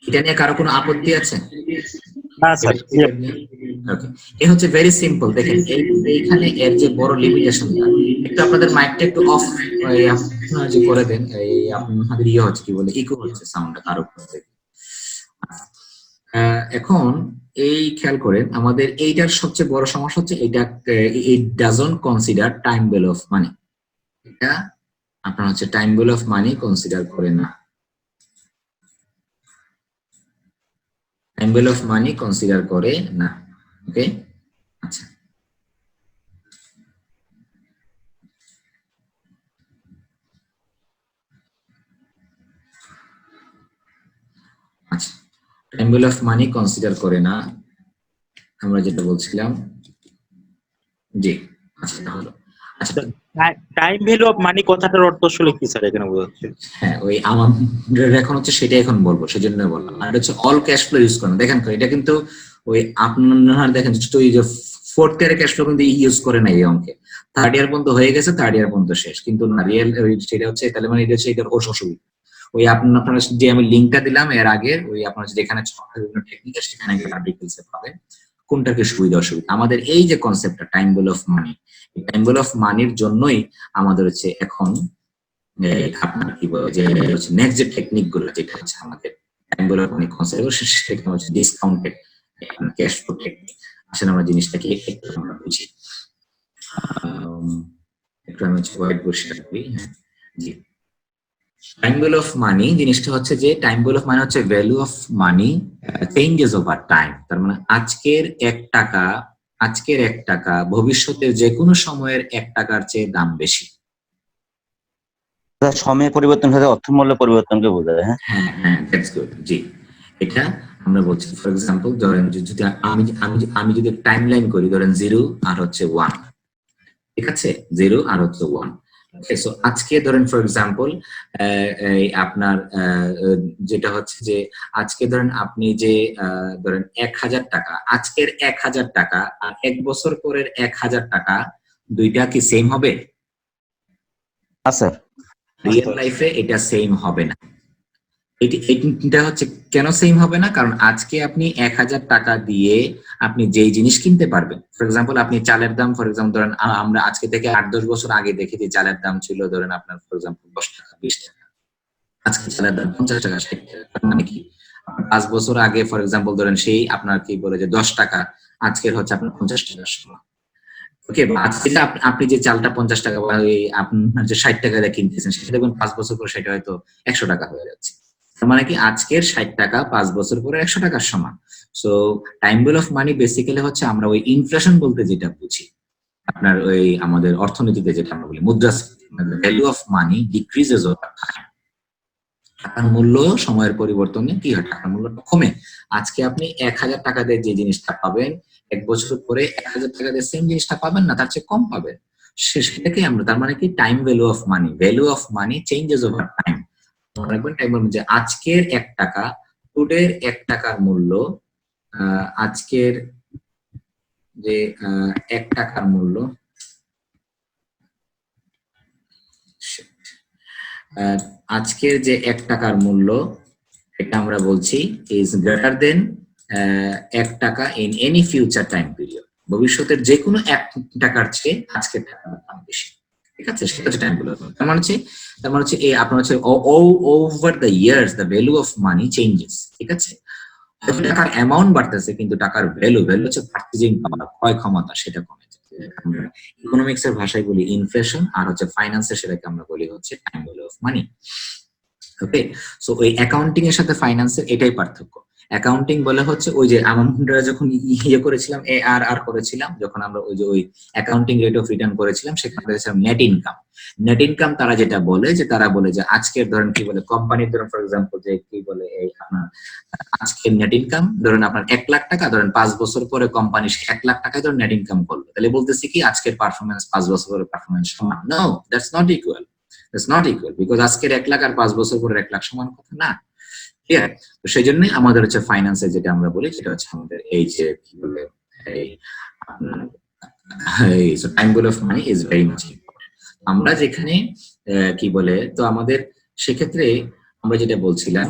এটা নিয়ে কারো কোনো আপত্তি আছে? না স্যার। ওকে, এই হচ্ছে ভেরি সিম্পল। দেখেন এইখানে এর যে বড় লিমিটেশনটা, একটু আপনাদের মাইকটা একটু অফ যে করে দেন। এই আপনাদের ইয়ে হচ্ছে কি বলে ইকো হচ্ছে সাউন্ডটা কারো থেকে। এখন এই খেয়াল করেন আমাদের এইটার সবচেয়ে বড় সমস্যা হচ্ছে এটা it doesn't consider time value of money. এটা আপনার হচ্ছে time value of money consider করে না। Time value of money consider করে না। ওকে, আচ্ছা time value of money consider করে না, আমরা যেটা বলছিলাম। জি, আচ্ছা এটা হলো। আচ্ছা টাইম ভ্যালু অফ মানি কথাটার অর্থ আসলে কি স্যার এখানে বোঝাচ্ছে? হ্যাঁ, ওই আমার এখন হচ্ছে সেটাই এখন বলবো, সেজন্য বললাম। আর এটা হচ্ছে অল ক্যাশ ফ্লো ইউজ করেন। দেখেন তো এটা কিন্তু ওই আপনার দেখেন ওই যে ফোর্থ ইয়ারের ক্যাশ ফ্লো কিন্তু ইউজ করে না এই অঙ্কে। থার্ড ইয়ার পর্যন্ত হয়ে গেছে, থার্ড ইয়ার পর্যন্ত শেষ, কিন্তু না রিয়েল সেটা হচ্ছে, তাহলে মানে এটা হচ্ছে এটার অসুবিধা। ওই আপনার যে আমি লিঙ্কটা দিলাম এর আগে, ওই আপনার যেখানে বিভিন্ন টেকনিক সেখানে ডিটেলসে পাবেন কোনটাকে সুবিধা অসুবিধা। আমাদের এই যে কনসেপ্টটা time value of money, time value of মানির জন্যই আমাদের হচ্ছে এখন আপনার কি বলে যে নেক্সট যে টেকনিক গুলো, যেটা হচ্ছে আমাদের time value of money concept, সেটা হচ্ছে ডিসকাউন্টেড ক্যাশ ফ্লো টেকনিক। আসলে আমরা জিনিসটাকে একটু আমরা বুঝি। একটু আমি হচ্ছে হোয়াইট বোর্ড শেয়ার করি। হ্যাঁ, জি। টাইম ভ্যালু অফ মানি জিনিসটা হচ্ছে যে টাইম ভ্যালু অফ মানি হচ্ছে value of money changes over time. তার মানে আজকের 1 টাকা ভবিষ্যতের যে কোনো সময়ের 1 টাকার চেয়ে দাম বেশি। সময় পরিবর্তন সাথে অর্থমূল্য পরিবর্তনকে বোঝায়। হ্যাঁ, হ্যাঁ হ্যাঁ, দ্যাটস গুড। জি, এটা আমরা বলছি ফর এক্সাম্পল ধরেন যদি আমি যদি টাইম লাইন করি, ধরেন 0 আর হচ্ছে 1, ঠিক আছে, 0 আর হচ্ছে 1। ওকে, সো আজকে ধরেন ফর এক্সাম্পল আপনার যেটা হচ্ছে যে আজকে ধরেন আপনি যে ধরেন 1000 টাকা, আজকের 1000 টাকা আর 1 বছর পরের 1000 টাকা, দুইটা কি সেম হবে? স্যার। রিয়েল লাইফে এটা সেম হবে না। এটা হচ্ছে কেন সেম হবে না? কারণ আজকে আপনি 1000 টাকা দিয়ে আপনি যেই জিনিস কিনতে পারবেন, ফর এক্সাম্পল আপনি চালের দাম, ফর এক্সাম্পল ধরেন আমরা আজকে থেকে 8-10 বছর আগে দেখেছি চালের দাম ছিল ধরেন আপনার ফর এক্সাম্পল 10 টাকা 20 টাকা, আজকে চালের দাম 50 টাকা 60 টাকা। মানে কি 5 বছর আগে ফর এক্সাম্পল ধরেন সেই আপনার কি বলে যে 10 টাকা, আজকের হচ্ছে আপনার 50 টাকার সমান। ওকে, আজকে যে আপনি যে চালটা 50 টাকা বা আপনার যে 60 টাকা দিয়ে কিনতেছেন, সেটা দেখবেন 5 বছর পর সেটা হয়তো 100 টাকা হয়ে যাচ্ছে। তার মানে কি আজকের 60 টাকা 5 বছর পরে 100 টাকার সমান। So time value of money basically হচ্ছে আমরা ওই ইনফ্লেশন বলতে যেটা বুঝি, আপনার ওই আমাদের অর্থনীতিতে যেটা আমরা বলি মুদ্রাস্ফীতি, value of money decreases over time. টাকার মূল্য সময়ের পরিবর্তনে কি হয়, টাকার মূল্যটা কমে। আজকে আপনি 1000 টাকা দিয়ে যে জিনিসটা পাবেন, 1 বছর পরে 1000 টাকা দিয়ে সেম জিনিসটা পাবেন না, তার চেয়ে কম পাবেন। সেটাকে আমরা, তার মানে কি time value of money, value of money changes over time. রাখবেন টাইম যে আজকের 1 টাকা, টুডের 1 টাকার মূল্য, আজকের যে 1 টাকার মূল্য, আজকের যে 1 টাকার মূল্য, এটা আমরা বলছি ইজ গ্রেটার দেন 1 টাকা in any future time period. ভবিষ্যতের যে কোনো 1 টাকার চেয়ে আজকের টাকার দাম বেশি। ঠিক আছে, সেটা হচ্ছে টাইম ভ্যালু। তার মানে হচ্ছে এই আপনার হচ্ছে over the years the value of money changes. ঠিক আছে, টাকার অ্যামাউন্ট বাড়তেছে কিন্তু টাকার ভ্যালু হচ্ছে পারচেজিং পাওয়ার, ক্রয় ক্ষমতা, সেটা কমে যাচ্ছে। আমরা ইকোনমিক্স এর ভাষায় বলি ইনফ্লেশন, আর হচ্ছে ফাইন্যান্সের সেটাকে আমরা বলি হচ্ছে time value of money. Okay, so ওই অ্যাকাউন্টিং এর সাথে ফাইন্যান্সের এটাই পার্থক্য। অ্যাকাউন্টিং বলে হচ্ছে ওই যে আমরা যখন করেছিলাম ARR করেছিলাম, যখন আমরা ওই যে ওই অ্যাকাউন্টিং রেট অফ রিটার্ন করেছিলাম, সেখানে দেখছিলাম নেট ইনকাম। নেট ইনকাম তারা যেটা বলে যে আজকের ধরেন কি বলে কোম্পানির ধরেন ফর এক্সাম্পল যে কি বলে এই আপনার আজকের নেট ইনকাম ধরেন আপনার 1 লাখ টাকা, ধরেন 5 বছর পরে কোম্পানি 1 লাখ টাকায় ধরেন নেট ইনকাম করলো, তাহলে বলতেছি কি আজকের পারফরমেন্স 5 বছর পরে পারফরমেন্স সমান? No, that's not equal. It's not equal because আজকের 1 লাখ আর 5 বছর পরে 1 লাখ সমান কথা না। ক্লিয়ার? তো সেই জন্যই আমাদের হচ্ছে ফাইন্যান্সে যেটা আমরা বলি সেটা হচ্ছে আমাদের এই যে কি বলে এই time value of money is very much important. আমরা যেখানে কি বলে, তো আমাদের সেক্ষেত্রে আমরা যেটা বলছিলাম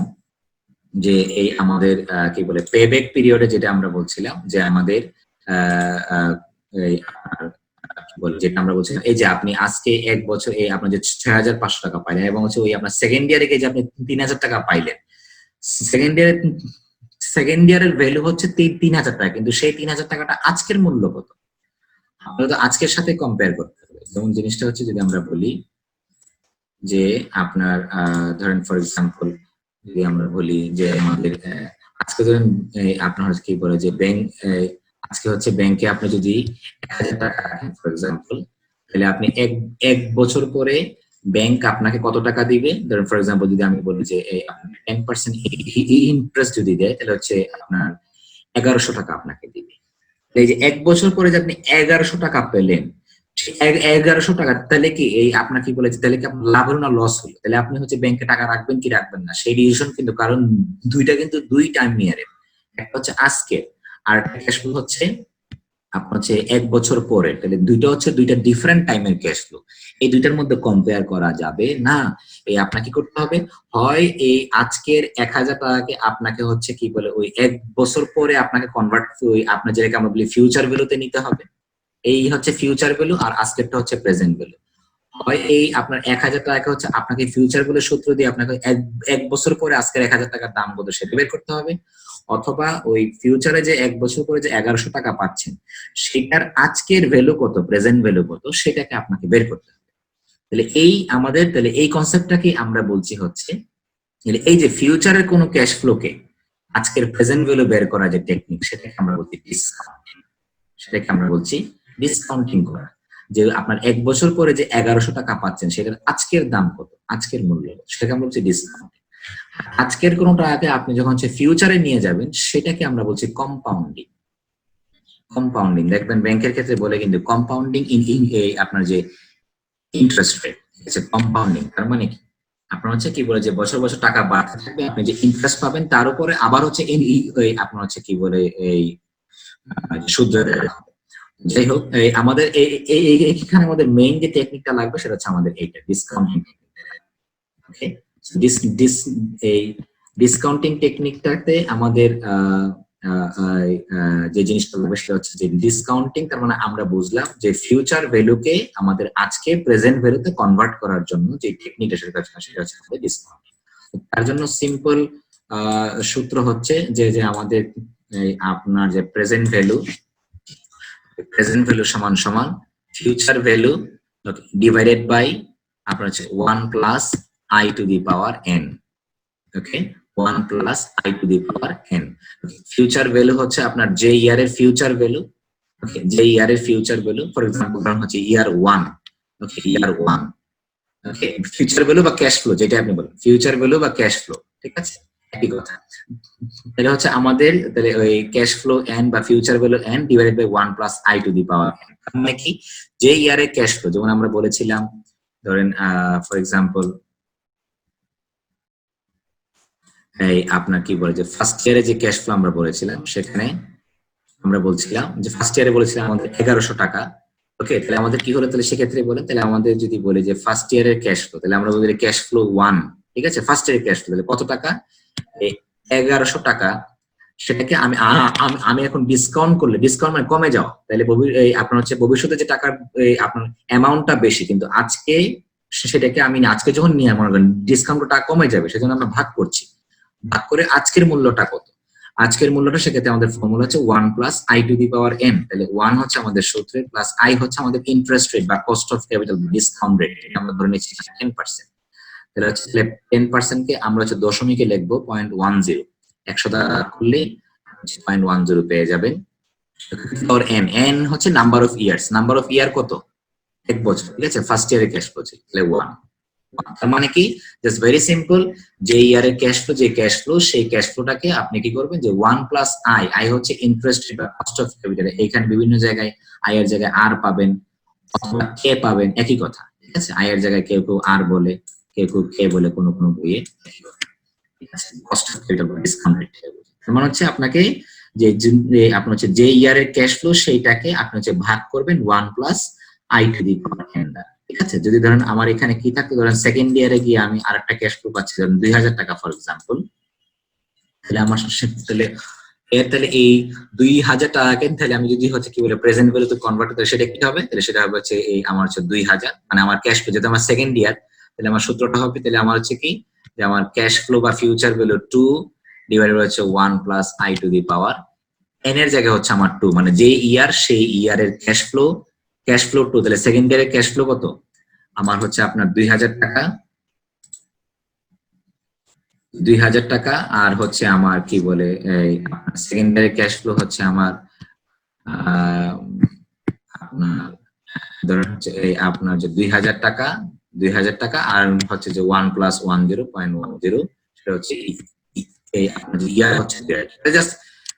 যে এই আমাদের কি বলে পেব্যাক পিরিয়ডে যেটা আমরা বলছিলাম যে আমাদের এই যেটা আমরা বলছিলাম এই যে আপনি আজকে 1 বছর এই আপনার যে 6500 টাকা পাইলেন এবং হচ্ছে ওই আপনার সেকেন্ড ইয়ারে যে আপনি 3000 টাকা পাইলেন, সেকেন্ড ইয়ারের ভ্যালু হচ্ছে 3000 টাকা, কিন্তু সেই 3000 টাকাটা আজকের মূল্য কত আমরা তো আজকের সাথে কম্পেয়ার করতে হবে। যেমন জিনিসটা হচ্ছে যদি আমরা বলি যে আপনার ধরেন ফর এক্সাম্পল যদি আমরা বলি যে আমাদের আজকে ধরেন আপনার কি বলে যে ব্যাংক আজকে হচ্ছে ব্যাংকে আপনি যদি 1000 টাকা রাখেন ফর এক্সাম্পল, তাহলে আপনি এক বছর পরে ব্যাংক আপনাকে কত টাকা দিবে, ধরুন ফর এক্সাম্পল যদি আমি বলি যে 10% ইন্টারেস্ট যদি দেয় তাহলে হচ্ছে আপনার 1100 টাকা আপনাকে দিবে। এই যে 1 বছর পরে যে আপনি 1100 টাকা পেলেন, 1100 টাকা তাহলে কি এই আপনার কি বলেছে তাহলে কি আপনার লাভ হলো না লস হলো? তাহলে আপনি হচ্ছে ব্যাংকে টাকা রাখবেন কি রাখবেন না সেই ডিসিশন কিন্তু, কারণ দুইটা কিন্তু দুই টাইম ইয়ারে, একটা হচ্ছে আজকে আর একটা ক্যাশ ফ্লো হচ্ছে আপনার হচ্ছে 1 বছর পরে, তাহলে দুইটা হচ্ছে দুইটা ডিফারেন্ট টাইমের ক্যাশ ফ্লো, এই দুইটার মধ্যে কম্পেয়ার করা যাবে না। এই আপনাকে করতে হবে হয় এই আজকের 1000 টাকাকে আপনাকে হচ্ছে কি বলে ওই 1 বছর পরে আপনাকে কনভার্ট ওই আপনার যেটাকে আমরা বলি ফিউচার ভ্যালুতে নিতে হবে, এই হচ্ছে ফিউচার ভ্যালু আর আজকেরটা হচ্ছে প্রেজেন্ট ভ্যালু। হয় এই আপনার 1000 টাকা হচ্ছে আপনাকে ফিউচার ভ্যালু সূত্র দিয়ে আপনাকে 1 বছর পরে আজকের 1000 টাকার দাম কত সেটা বের করতে হবে, অথবা ওই ফিউচারে যে 1 বছর পরে যে 1100 টাকা পাচ্ছেন সেটার আজকের ভ্যালু কত, প্রেজেন্ট ভ্যালু কত সেটাকে আপনাকে বের করতে হবে। তাহলে এই আমাদের তাহলে এই কনসেপ্টটাকে আমরা বলছি হচ্ছে এই যে ফিউচারের কোনো ক্যাশ ফ্লোকে আজকের প্রেজেন্ট ভ্যালু বের করা যে টেকনিক সেটাকে আমরা বলছি ডিসকাউন্টিং, সেটাকে আমরা বলছি ডিসকাউন্টিং করা। যে আপনার 1 বছর পরে যে 1100 টাকা পাচ্ছেন সেটার আজকের দাম কত, আজকের মূল্য কত, সেটাকে আমরা বলছি ডিসকাউন্টিং। আজকের কোনো টাকাকে আপনি যখন হচ্ছে ফিউচারে নিয়ে যাবেন সেটাকে আমরা বলছি কম্পাউন্ডিং। কম্পাউন্ডিং দেখবেন ব্যাংকের ক্ষেত্রে বলে কিন্তু কম্পাউন্ডিং ইন আপনার যে ইন্টারেস্ট রেট হচ্ছে কম্পাউন্ডিং। তার মানে কি আপনার হচ্ছে কি বলে যে বছর বছর টাকা বাড়তে থাকবে, আপনি যে ইন্টারেস্ট পাবেন তার উপরে আবার হচ্ছে আপনার হচ্ছে কি বলে এই সুদ দেওয়া হবে। যাই হোক আমাদের এইখানে আমাদের মেইন যে টেকনিকটা লাগবে সেটা হচ্ছে আমাদের এইটা ডিসকাউন্টিং টেকনিক। ওকে, এই ডিসকাউন্টিং টেকনিকটাতে আমাদের যে জিনিসটা লাগবে সেটা হচ্ছে যে ডিসকাউন্টিং, তার মানে আমরা বুঝলাম যে ফিউচার ভ্যালুকে আমাদের আজকে প্রেজেন্ট ভ্যালুতে কনভার্ট করার জন্য যে টেকনিকটা সেটা হচ্ছে আমাদের ডিসকাউন্টিং। তার জন্য সিম্পল সূত্র হচ্ছে যে আমাদের আপনার যে প্রেজেন্ট ভ্যালু সমান সমান ফিউচার ভ্যালু ডিভাইডেড বাই আপনার হচ্ছে 1 plus i to the power n। Okay, 1 plus i to the power n। Future value হচ্ছে আপনার যে ইয়ারের ফিউচার ভ্যালু, ওকে, যে ইয়ারের ফিউচার ভ্যালু ফর এক্সাম্পল ধরুন হচ্ছে year 1, okay, year 1, okay, future value বা ক্যাশ ফ্লো যেটা আপনি বলেন ফিউচার ভ্যালু বা ক্যাশ ফ্লো, ঠিক আছে, একই কথা। তাহলে হচ্ছে আমাদের তাহলে ওই ক্যাশ ফ্লো n বা future value n divided by 1 plus i to the power n। মানে কি যে ইয়ারের ক্যাশ ফ্লো যেমন আমরা বলেছিলাম ধরেন ফর এক্সাম্পল এই আপনার কি বলে যে ফার্স্ট ইয়ারে যে ক্যাশ ফ্লো আমরা বলেছিলাম সেখানে আমরা বলছিলাম যে ফার্স্ট ইয়ারে বলেছিলাম আমাদের 1100 টাকা। ওকে, তাহলে আমাদের কি হলো তাহলে সেক্ষেত্রে বলেন তাহলে আমাদের যদি বলে যে ফার্স্ট ইয়ারের ক্যাশ ফ্লো তাহলে আমরা বলি ক্যাশ ফ্লো 1, ঠিক আছে, ফার্স্ট ইয়ারের ক্যাশ ফ্লো তাহলে কত টাকা 1100 টাকা। সেটাকে আমি এখন ডিসকাউন্ট করলে ডিসকাউন্ট মানে কমে যাও, তাহলে আপনার হচ্ছে ভবিষ্যতে যে টাকার আপনার অ্যামাউন্টটা বেশি কিন্তু আজকে সেটাকে আমি আজকে যখন নিয়ে মনে করেন ডিসকাউন্টটা কমে যাবে সেজন্য আমরা ভাগ করছি, ভাগ করে আজকের মূল্যটা কত, আজকের মূল্যটা সেক্ষেত্রে আমাদের ফর্মুলা হচ্ছে 1 plus i to the power n। তাহলে 1 হচ্ছে আমাদের সুদ রেট প্লাস i হচ্ছে আমাদের ইন্টারেস্ট রেট বা cost of capital discount rate, আমরা ধরে নিচ্ছি 10%। তাহলে হচ্ছে 10% কে আমরা হচ্ছে দশমিকে লিখবো 0.10, 100 টাকা করলে 0.10 পেয়ে যাবেন। আর n হচ্ছে number of years, number of year কত 1 বছর, ঠিক আছে, ফার্স্ট ইয়ারের ক্যাশ ফ্লো তাহলে 1। তার মানে কি জাস্ট ভেরি সিম্পল, যে ইয়ারের ক্যাশ ফ্লো যে ক্যাশ ফ্লো সেই ক্যাশ ফ্লোটাকে আপনি কি করবেন যে 1 প্লাস i হচ্ছে ইন্টারেস্ট বা কস্ট অফ ক্যাপিটাল, এইখানে বিভিন্ন জায়গায় i এর জায়গায় r পাবেন অথবা k পাবেন, একই কথা, ঠিক আছে, i এর জায়গায় কেউ কেউ r বলে কেউ কেউ k বলে কোনো কোনো বইয়ে, ঠিক আছে, কস্ট অফ ক্যাপিটাল বা ডিসকাউন্ট রেট। মানে হচ্ছে আপনাকে যে আপনার হচ্ছে যে ইয়ারের ক্যাশ ফ্লো সেইটাকে আপনি হচ্ছে ভাগ করবেন 1 plus i to the power n দ্বারা, ঠিক আছে। যদি ধরেন আমার এখানে কি থাকতো ধরেন সেকেন্ড ইয়ারে গিয়ে আমি আরেকটা ক্যাশ ফ্লো পাচ্ছি ধরেন 2000 টাকা ফর এক্সাম্পল, তাহলে আমার তাহলে তাহলে এই 2000 টাকাকে তাহলে আমি যদি হচ্ছে কি বলে প্রেজেন্ট ভ্যালুতে কনভার্ট করি সেটা কি হবে, তাহলে সেটা হবে হচ্ছে এই আমার হচ্ছে 2000 মানে আমার ক্যাশ ফ্লো যেটা আমার সেকেন্ড ইয়ার, তাহলে আমার সূত্রটা হবে তাহলে আমার হচ্ছে কি যে আমার ক্যাশ ফ্লো বা ফিউচার ভ্যালু 2 ডিভাইডেড হচ্ছে 1 plus i to the power n এর জায়গায় হচ্ছে আমার 2, মানে যে ইয়ার সেই ইয়ারের ক্যাশ ফ্লো 2, তাহলে সেকেন্ড ইয়ারের ক্যাশ ফ্লো কত আমার হচ্ছে আপনার 2000 টাকা, 2000 টাকা আর হচ্ছে আমার কি বলে এই সেকেন্ড ইয়ারের ক্যাশ ফ্লো হচ্ছে আমার আপনার ধরেন হচ্ছে এই আপনার যে 2000 টাকা 2000 টাকা, আর হচ্ছে যে 1 + 10.10 সেটা হচ্ছে এই আপনার যে ইয়ার হচ্ছে জাস্ট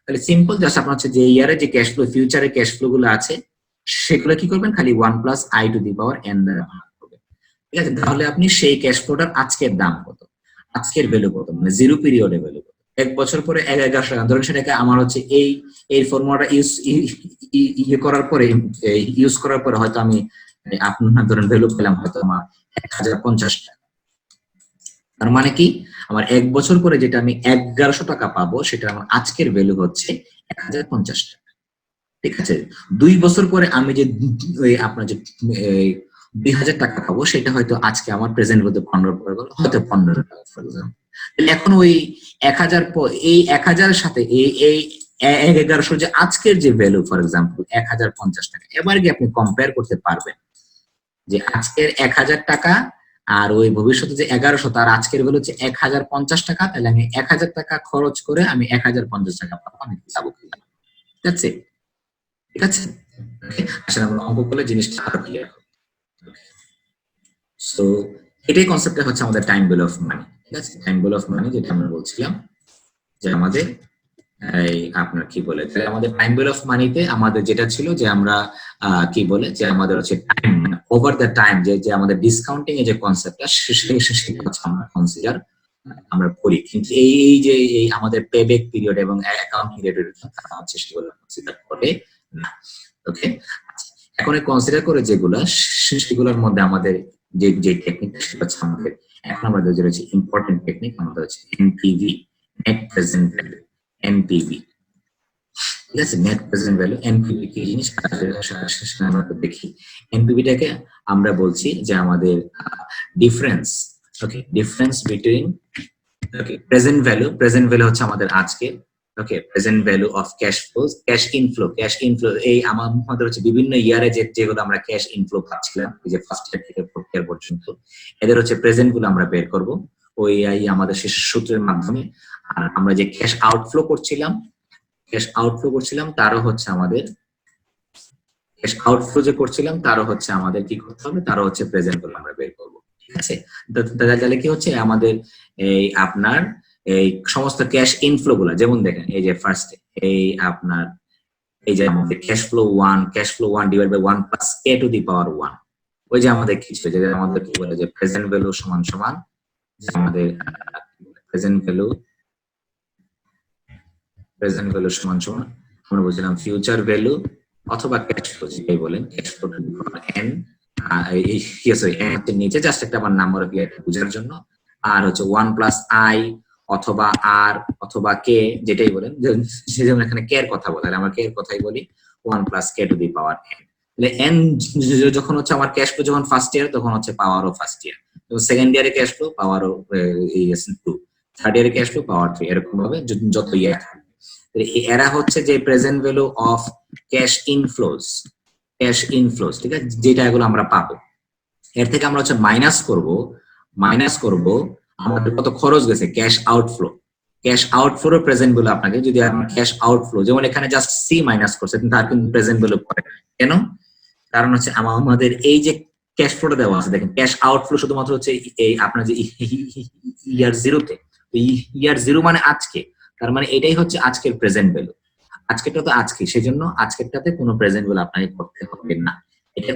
তাহলে সিম্পল, জাস্ট আপনার হচ্ছে যে ইয়ারে যে ক্যাশ ফ্লো, ফিউচারে ক্যাশ ফ্লো গুলো আছে সেগুলো কি করবেন, খালি 1 + i⁻n দ্বারা ভাগ করবেন। ঠিক আছে, তাহলে আপনি সেই ক্যাশ ফ্লোটার আজকের দাম কত, আজকের ভ্যালু কত, মানে জিরো পিরিয়ডে ভ্যালু কত, 1 বছর পরে 1100 টাকা ধরেন, সেটাকে আমার হচ্ছে এই ফর্মুলাটা ইউজ করার পরে হয়তো আমি আপনার ধরেন ভ্যালু পেলাম হয়তো আমার 1050 টাকা। তার মানে কি, আমার 1 বছর পরে যেটা আমি 1100 টাকা পাবো সেটা আমার আজকের ভ্যালু হচ্ছে 1050 টাকা। ঠিক আছে, 2 বছর পরে আমি যে আপনার যে 2000 টাকা পাবো সেটা হয়তো আজকে আমার প্রেজেন্ট হতে 15 পরে হয়তো 15 টাকা ফর এক্সাম্পল। এখন ওই 1000 এই 1000 এর সাথে এই 1100 যে আজকের যে ভ্যালু ফর এক্সাম্পল 1050 টাকা, এবার কি আপনি কম্পেয়ার করতে পারবেন যে আজকের 1000 টাকা আর ওই ভবিষ্যতে যে 1100 তার আজকের ভ্যালু হচ্ছে 1050 টাকা, তাহলে আমি 1000 টাকা খরচ করে আমি 1050 টাকা পাবো, আমি যাবো কিনা। ঠিক আছে, ঠিক আছে, আসলে আমরা অঙ্ক করলে জিনিসটা আরো ক্লিয়ার হবে। সো এটাই কনসেপ্টটা হচ্ছে আমাদের টাইম ভ্যালু অফ মানি। ঠিক আছে, টাইম ভ্যালু অফ মানি যেটা আমরা বলছিলাম যে আমাদের এই আপনার কি বলে, তাহলে আমাদের টাইম ভ্যালু অফ মানিতে আমাদের যেটা ছিল যে আমরা কি বলে যে আমাদের হচ্ছে টাইম ওভার দ্য টাইম, যে আমাদের ডিসকাউন্টিং এর যে কনসেপ্টটা সেটা হচ্ছে আমরা কনসিডার আমরা করি, কিন্তু এই যে এই আমাদের পেব্যাক পিরিয়ড এবং অ্যাকাউন্ট পিরিয়ড হচ্ছে সেগুলো কনসিডার করে না। ওকে, এখন কনসিডার করে যেগুলা সেগুলোর মধ্যে আমাদের যে টেকনিকটা সেটা হচ্ছে আমাদের এখন আমাদের যেটা হচ্ছে ইম্পর্টেন্ট টেকনিক, আমাদের হচ্ছে NPV, net present value, NPV. ঠিক আছে, নেট প্রেজেন্ট ভ্যালু, এনপিভি কি জিনিস আমরা দেখি। এনপিভিটাকে আমরা বলছি যে আমাদের difference, okay, difference between okay present value হচ্ছে আমাদের আজকে, okay, present value of cash flows, cash inflow এই আমাদের হচ্ছে বিভিন্ন ইয়ারে যেগুলো আমরা ক্যাশ ইনফ্লো পাচ্ছিলাম এই যে ফার্স্ট ইয়ার থেকে ফোর্থ ইয়ার পর্যন্ত, এদের হচ্ছে প্রেজেন্ট গুলো আমরা বের করব ওই আমাদের শেষ সূত্রের মাধ্যমে। আর আমরা যে ক্যাশ আউটফ্লো করছিলাম তারও হচ্ছে আমাদের ক্যাশ আউটফ্লো যে করছিলাম তারও হচ্ছে আমাদের কি করতে হবে, তারও হচ্ছে প্রেজেন্ট গুলো আমরা বের করব। ঠিক আছে, তাহলে কি হচ্ছে আমাদের এই আপনার এই সমস্ত ক্যাশ ইনফ্লো গুলা, যেমন দেখেন এই যে ফার্স্ট এই আপনার এই যে আমাদের cash flow 1 divide by 1 plus k to the power 1, ওই যে আমাদের কিছু যে আমাদের কি বলে যে প্রেজেন্ট ভ্যালু সমান সমান যে আমাদের প্রেজেন্ট ভ্যালু সমান সমান আমরা বলছিলাম ফিউচার ভ্যালু অথবা ক্যাশ ফ্লো যেটাই বলেন, cash flow two the power n, এর নিচে জাস্ট একটা আমার নাম্বার অফ ইয়ার বোঝার জন্য, আর হচ্ছে 1 প্লাস i অথবা আর অথবা কে যেটাই বলেন, যেমন এখানে কে এর কথা বলে আমরা কে এর কথাই বলি 1 plus k to the power n। তাহলে n যখন হচ্ছে আমার ক্যাশ ফ্লো যখন ফার্স্ট ইয়ার তখন হচ্ছে পাওয়ারও ফার্স্ট ইয়ার, সেকেন্ড ইয়ারে ক্যাশ ফ্লো পাওয়ারও 2, থার্ড ইয়ারে ক্যাশ ফ্লো পাওয়ার 3, এরকম ভাবে যত ইয়ার থাকবে। এরা হচ্ছে যে প্রেজেন্ট ভ্যালু অফ ক্যাশ ইনফ্লোজ, ঠিক আছে, যেটা এগুলো আমরা পাবো। এর থেকে আমরা হচ্ছে মাইনাস করব আমাদের কত খরচ গেছে ক্যাশ আউটফ্লো প্রেজেন্ট ভ্যালু। আপনাকে যদি আপনার ক্যাশ আউটফ্লো যেমন এখানে জাস্ট সি মাইনাস করছে কিন্তু তার কিন্তু প্রেজেন্ট ভ্যালু পড়ে না, কেন? কারণ হচ্ছে আমাদের এই যে ক্যাশ ফ্লোটা দেওয়া আছে, দেখেন ক্যাশ আউটফ্লো শুধুমাত্র হচ্ছে এই আপনার যে ইয়ার জিরোতে, ইয়ার জিরো মানে আজকে, তার মানে এটাই হচ্ছে আজকের প্রেজেন্ট ভ্যালু, আজকেরটা তো আজকে, সেজন্য আজকেরটাতে কোনো প্রেজেন্ট ভ্যালু আপনাকে করতে হবে না, এটা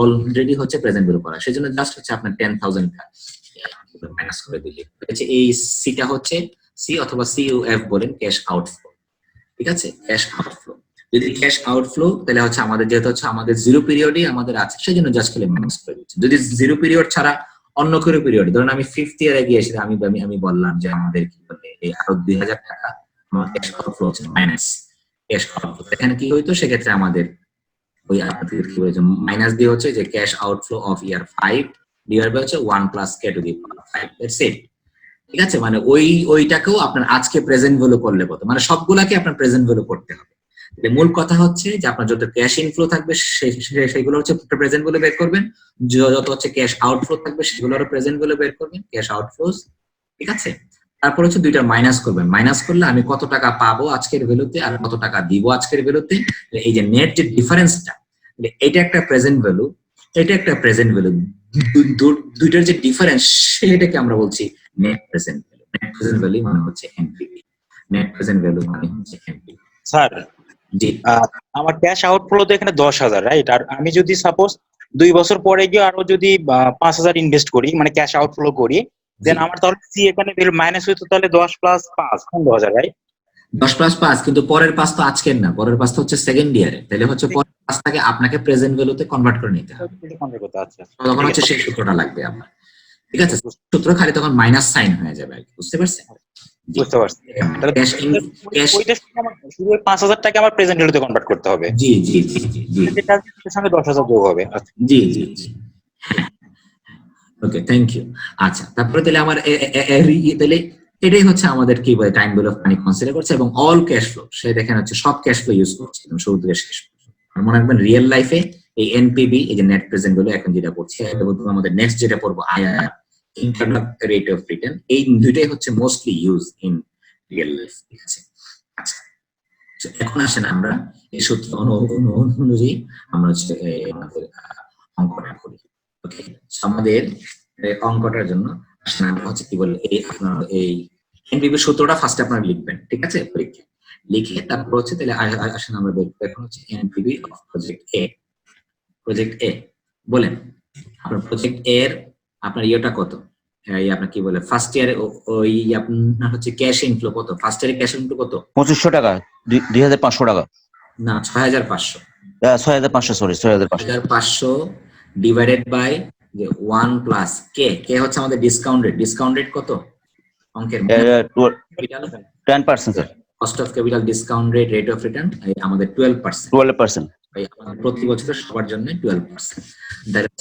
অলরেডি হচ্ছে প্রেজেন্ট ভ্যালু করা, সেজন্য জাস্ট হচ্ছে আপনার 10,000 মাইনাস করে দিলে হচ্ছে এই সিটা হচ্ছে সি অথবা সিইউএফ বলেন ক্যাশ আউটফ্লো। ঠিক আছে, ক্যাশ আউটফ্লো, যদি ক্যাশ আউটফ্লো তাহলে হচ্ছে আমাদের যেহেতু হচ্ছে আমাদের জিরো পিরিয়ডই আমাদের আছে সেজন্য জাস্ট খালি মাইনাস করে দিচ্ছি। যদি জিরো পিরিয়ড ছাড়া অন্য কোনো পিরিয়ড, ধরুন আমি 5th ইয়ারে গিয়েছি, আমি বললাম যে আমাদের কি বলে এই আরো 2000 টাকা আমার ক্যাশ আউটফ্লো হচ্ছে মাইনাস ক্যাশ আউটফ্লো, এখানে কি হইতো সেক্ষেত্রে আমাদের ওই আপনাদের কি বলে মাইনাস দিয়ে হচ্ছে যে cash outflow of year 5 divide by হচ্ছে 1 plus k to the power 5, that's it. ঠিক আছে, মানে ওইটাকেও আপনার আজকে প্রেজেন্ট ভ্যালু করলে কত, মানে সবগুলাকে আপনার প্রেজেন্ট ভ্যালু করতে হবে। মূল কথা হচ্ছে যে আপনার যত ক্যাশ ইনফ্লো থাকবে সেগুলো হচ্ছে প্রেজেন্ট ভ্যালু বের করবেন, যত হচ্ছে ক্যাশ আউটফ্লো থাকবে সেগুলোরও প্রেজেন্ট ভ্যালু বের করবেন, ক্যাশ আউটফ্লোস। ঠিক আছে, তারপর হচ্ছে দুইটা মাইনাস করবেন, মাইনাস করলে আমি কত টাকা পাবো আজকের ভ্যালুতে আর কত টাকা দিব আজকের ভ্যালুতে, এই যে নেট যে ডিফারেন্সটা, এটা একটা প্রেজেন্ট ভ্যালু, এটা একটা প্রেজেন্ট ভ্যালু, দুইটার যে ডিফারেন্স সেটাকে আমরা বলছি net present value. Net present value মানে হচ্ছে এনপিভি, নেট প্রেজেন্ট ভ্যালু মানে হচ্ছে এনপিভি। স্যার জি আমার ক্যাশ আউটফ্লো তো এখানে 10,000, রাইট? আর আমি যদি সাপোজ 2 বছর পরে গিয়ে আরো যদি 5,000 ইনভেস্ট করি, মানে ক্যাশ আউটফ্লো করি, দেন আমার তাহলে সি এখানে মাইনাস হইতো তাহলে 10 + 5 15,000, রাইট? 10+5, কিন্তু পরের 5 তো আজকের না, পরের 5 তো হচ্ছে সেকেন্ড ইয়ারে, তাহলে হচ্ছে পরের 5টাকে আপনাকে প্রেজেন্ট ভ্যালুতে কনভার্ট করে নিতে হবে। আচ্ছা, তখন হচ্ছে সেই সূত্রটা লাগবে আপনার, ঠিক আছে? সূত্র খালি তখন মাইনাস সাইন হয়ে যাবে আর কি, বুঝতে পারছেন? জি। বুঝতে পারছি। তাহলে ক্যাশ ইন ক্যাশ, ওইটা শুধু আমার শুধু 5,000 টাকা আমার প্রেজেন্ট ভ্যালুতে কনভার্ট করতে হবে, জি জি জি জি জি যেটা এর সঙ্গে 10,000 যোগ হবে। আচ্ছা, জি জি জি। ওকে, থ্যাংক ইউ। আচ্ছা, তারপরে তাহলে আমার তাহলে এটাই হচ্ছে আমাদের কি বলে time value of money consider করছে, এবং অল ক্যাশ ফ্লো সে দেখেন হচ্ছে সব ক্যাশ ফ্লো ইউজ করছে এবং শুরু থেকে শেষ পর্যন্ত। আর মনে রাখবেন রিয়েল লাইফে এই এনপিবি, এই যে নেট প্রেজেন্ট ভ্যালু এখন যেটা পড়ছে, এবং আমাদের নেক্সট যেটা পড়বো IRR, internal rate of return, এই দুইটাই হচ্ছে mostly use in real life, ঠিক আছে? আচ্ছা, তো এখন আসেন আমরা এই সূত্র অনুযায়ী আমরা হচ্ছে আমাদের অঙ্কটা করি। ওকে, আমাদের অঙ্কটার জন্য আসেন আমরা হচ্ছে কি বলে এই আপনার এই এনপিভি সূত্রটা ফার্স্ট আপনারা লিখবেন, ঠিক আছে? পরীক্ষা লিখে তারপর হচ্ছে তাহলে আসেন আমরা বের করি এখন হচ্ছে NPV of project A. Project A বলেন আপনার প্রজেক্ট এর আপনার ইয়েটা কত? এই আপনার কি বলে ফার্স্ট ইয়ারে ওই আপনার হচ্ছে ক্যাশ ইনফ্লো কত? ফার্স্ট ইয়ারে ক্যাশ ইনফ্লো কত? 2500 টাকা, 2,500 টাকা, না, 6,500। 6,500, সরি 6,500। 6,500 ডিভাইডেড বাই যে 1 প্লাস কে, কে হচ্ছে আমাদের ডিসকাউন্ট রেট। ডিসকাউন্ট রেট কত অঙ্কের? 10%, sir. Cost of capital discount rate, rate of return আমাদের 12%। 12%। প্রতি বছর সবার জন্য 12%।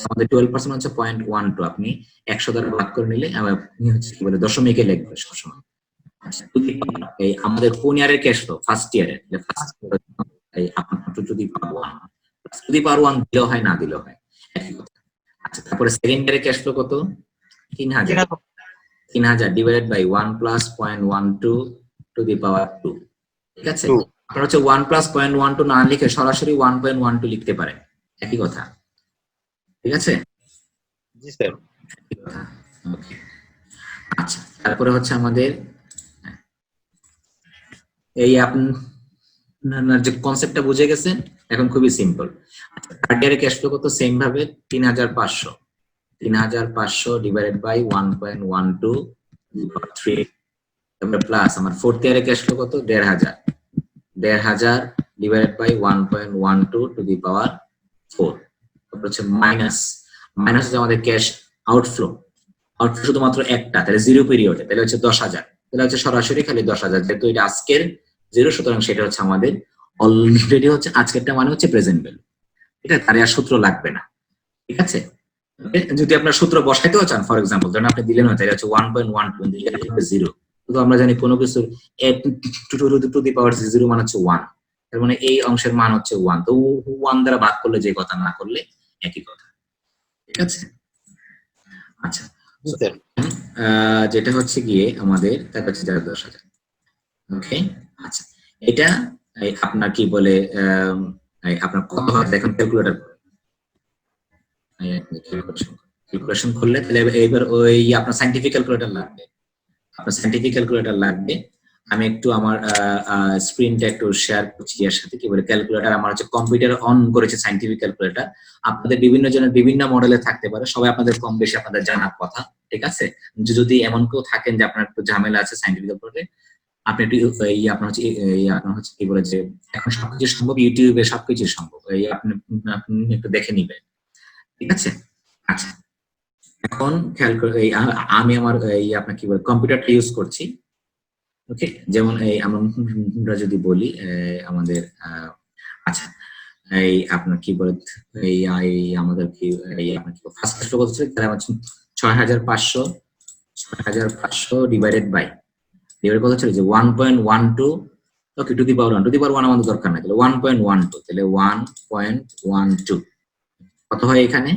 আমাদের 12% হচ্ছে 0.12। আপনি 100 দ্বারা ভাগ করে নিলে আপনি হচ্ছে কি বলে দশমিকে লিখবে সবসময়। আচ্ছা, এই আমাদের কোন ইয়ারের ক্যাশ ফ্লো? ফার্স্ট ইয়ারের। এই আপনার যদি পাওয়ার 1 দিলেও হয়, না দিলেও হয়, একই কথা। আচ্ছা, তারপরে সেকেন্ড ইয়ারের ক্যাশ ফ্লো কত? 3,000। 3,000 divided by 1 plus 0.12 to the power 2, ঠিক আছে? আপনার হচ্ছে 1 প্লাস 0.12 না লিখে সরাসরি 1.12 লিখতে পারেন, একই কথা, ঠিক আছে? জি স্যার। ওকে, আচ্ছা, তারপরে হচ্ছে আমাদের এই আপনার যে কনসেপ্টটা বুঝে গেছেন এখন, খুবই সিম্পল। থার্ড ইয়ারে ক্যাশ ফ্লো কত? সেম ভাবে 3,500। 3,500 ডিভাইডেড বাই 1.12 3, তারপরে প্লাস আমার ফোর্থ ইয়ারে ক্যাশ ফ্লো কত? 1,500। 1,500 divided by 1.12 two the power 4। তারপর হচ্ছে মাইনাস, মাইনাস হচ্ছে আমাদের ক্যাশ আউটফ্লো। আউটফ্লো শুধুমাত্র একটা, তাহলে জিরো পিরিয়ডে, তাহলে হচ্ছে 10,000। তাহলে হচ্ছে সরাসরি খালি 10,000, যেহেতু এটা আজকের জিরো, সুতরাং সেটা হচ্ছে আমাদের অলরেডি হচ্ছে আজকেরটা মানে হচ্ছে প্রেজেন্ট ভ্যালু, ঠিক আছে? তার আর সূত্র লাগবে না, ঠিক আছে? যদি আপনার সূত্র বসাইতেও চান, ফর এক্সাম্পল ধরেন আপনি দিলেন তাহলে হচ্ছে 1.1 জিরো, কিন্তু আমরা জানি কোনো কিছু টু দি পাওয়ার 0 মানে হচ্ছে 1, তার মানে এই অংশের মান হচ্ছে 1, তো 1 দ্বারা ভাগ করলে যে কথা, না করলে একই কথা, ঠিক আছে? আচ্ছা, যেটা হচ্ছে গিয়ে আমাদের তার হচ্ছে 10,000। ওকে, আচ্ছা, এটা আপনার কি বলে আপনার কত হয় দেখুন, ক্যালকুলেটর ক্যালকুলেশন করলে তাহলে এবার ওই আপনার সায়েন্টিফিক ক্যালকুলেটর লাগবে। আপনার সায়েন্টিফিক ক্যালকুলেটর লাগবে। আমি একটু আমার স্ক্রিনটা একটু শেয়ার করছি এর সাথে, কি বলে ক্যালকুলেটর আমার হচ্ছে কম্পিউটার অন করেছে সায়েন্টিফিক ক্যালকুলেটর। আপনাদের বিভিন্ন জনের বিভিন্ন মডেলে থাকতে পারে, সবাই আপনাদের কম বেশি আপনাদের জানার কথা, ঠিক আছে? যদি এমন কেউ থাকেন যে আপনার একটু ঝামেলা আছে সায়েন্টিফিক ক্যালকুলেটরে, আপনি একটু আপনার হচ্ছে কি বলে যে এখন সবকিছু সম্ভব, ইউটিউবে সবকিছু সম্ভব, এই আপনি একটু দেখে নিবেন, ঠিক আছে? আচ্ছা, এখন খেয়াল করে আমি আমার আপনার কি বলে কম্পিউটারটা ইউজ করছি। ওকে, যেমন এই আমরা যদি বলি আমাদের আচ্ছা, এই আপনার কি বলে এই আমাদের কি আপনার কি ফার্স্ট ক্লাস কত ছিল? তাহলে আমার 6,500 ডিভাইডেড বাই কত ছিল যে 1.12। ওকে, to the power 1, two the power 1 আমাদের দরকার নাই, তাহলে 1.12, তাহলে 1.12 কত হয় এখানে?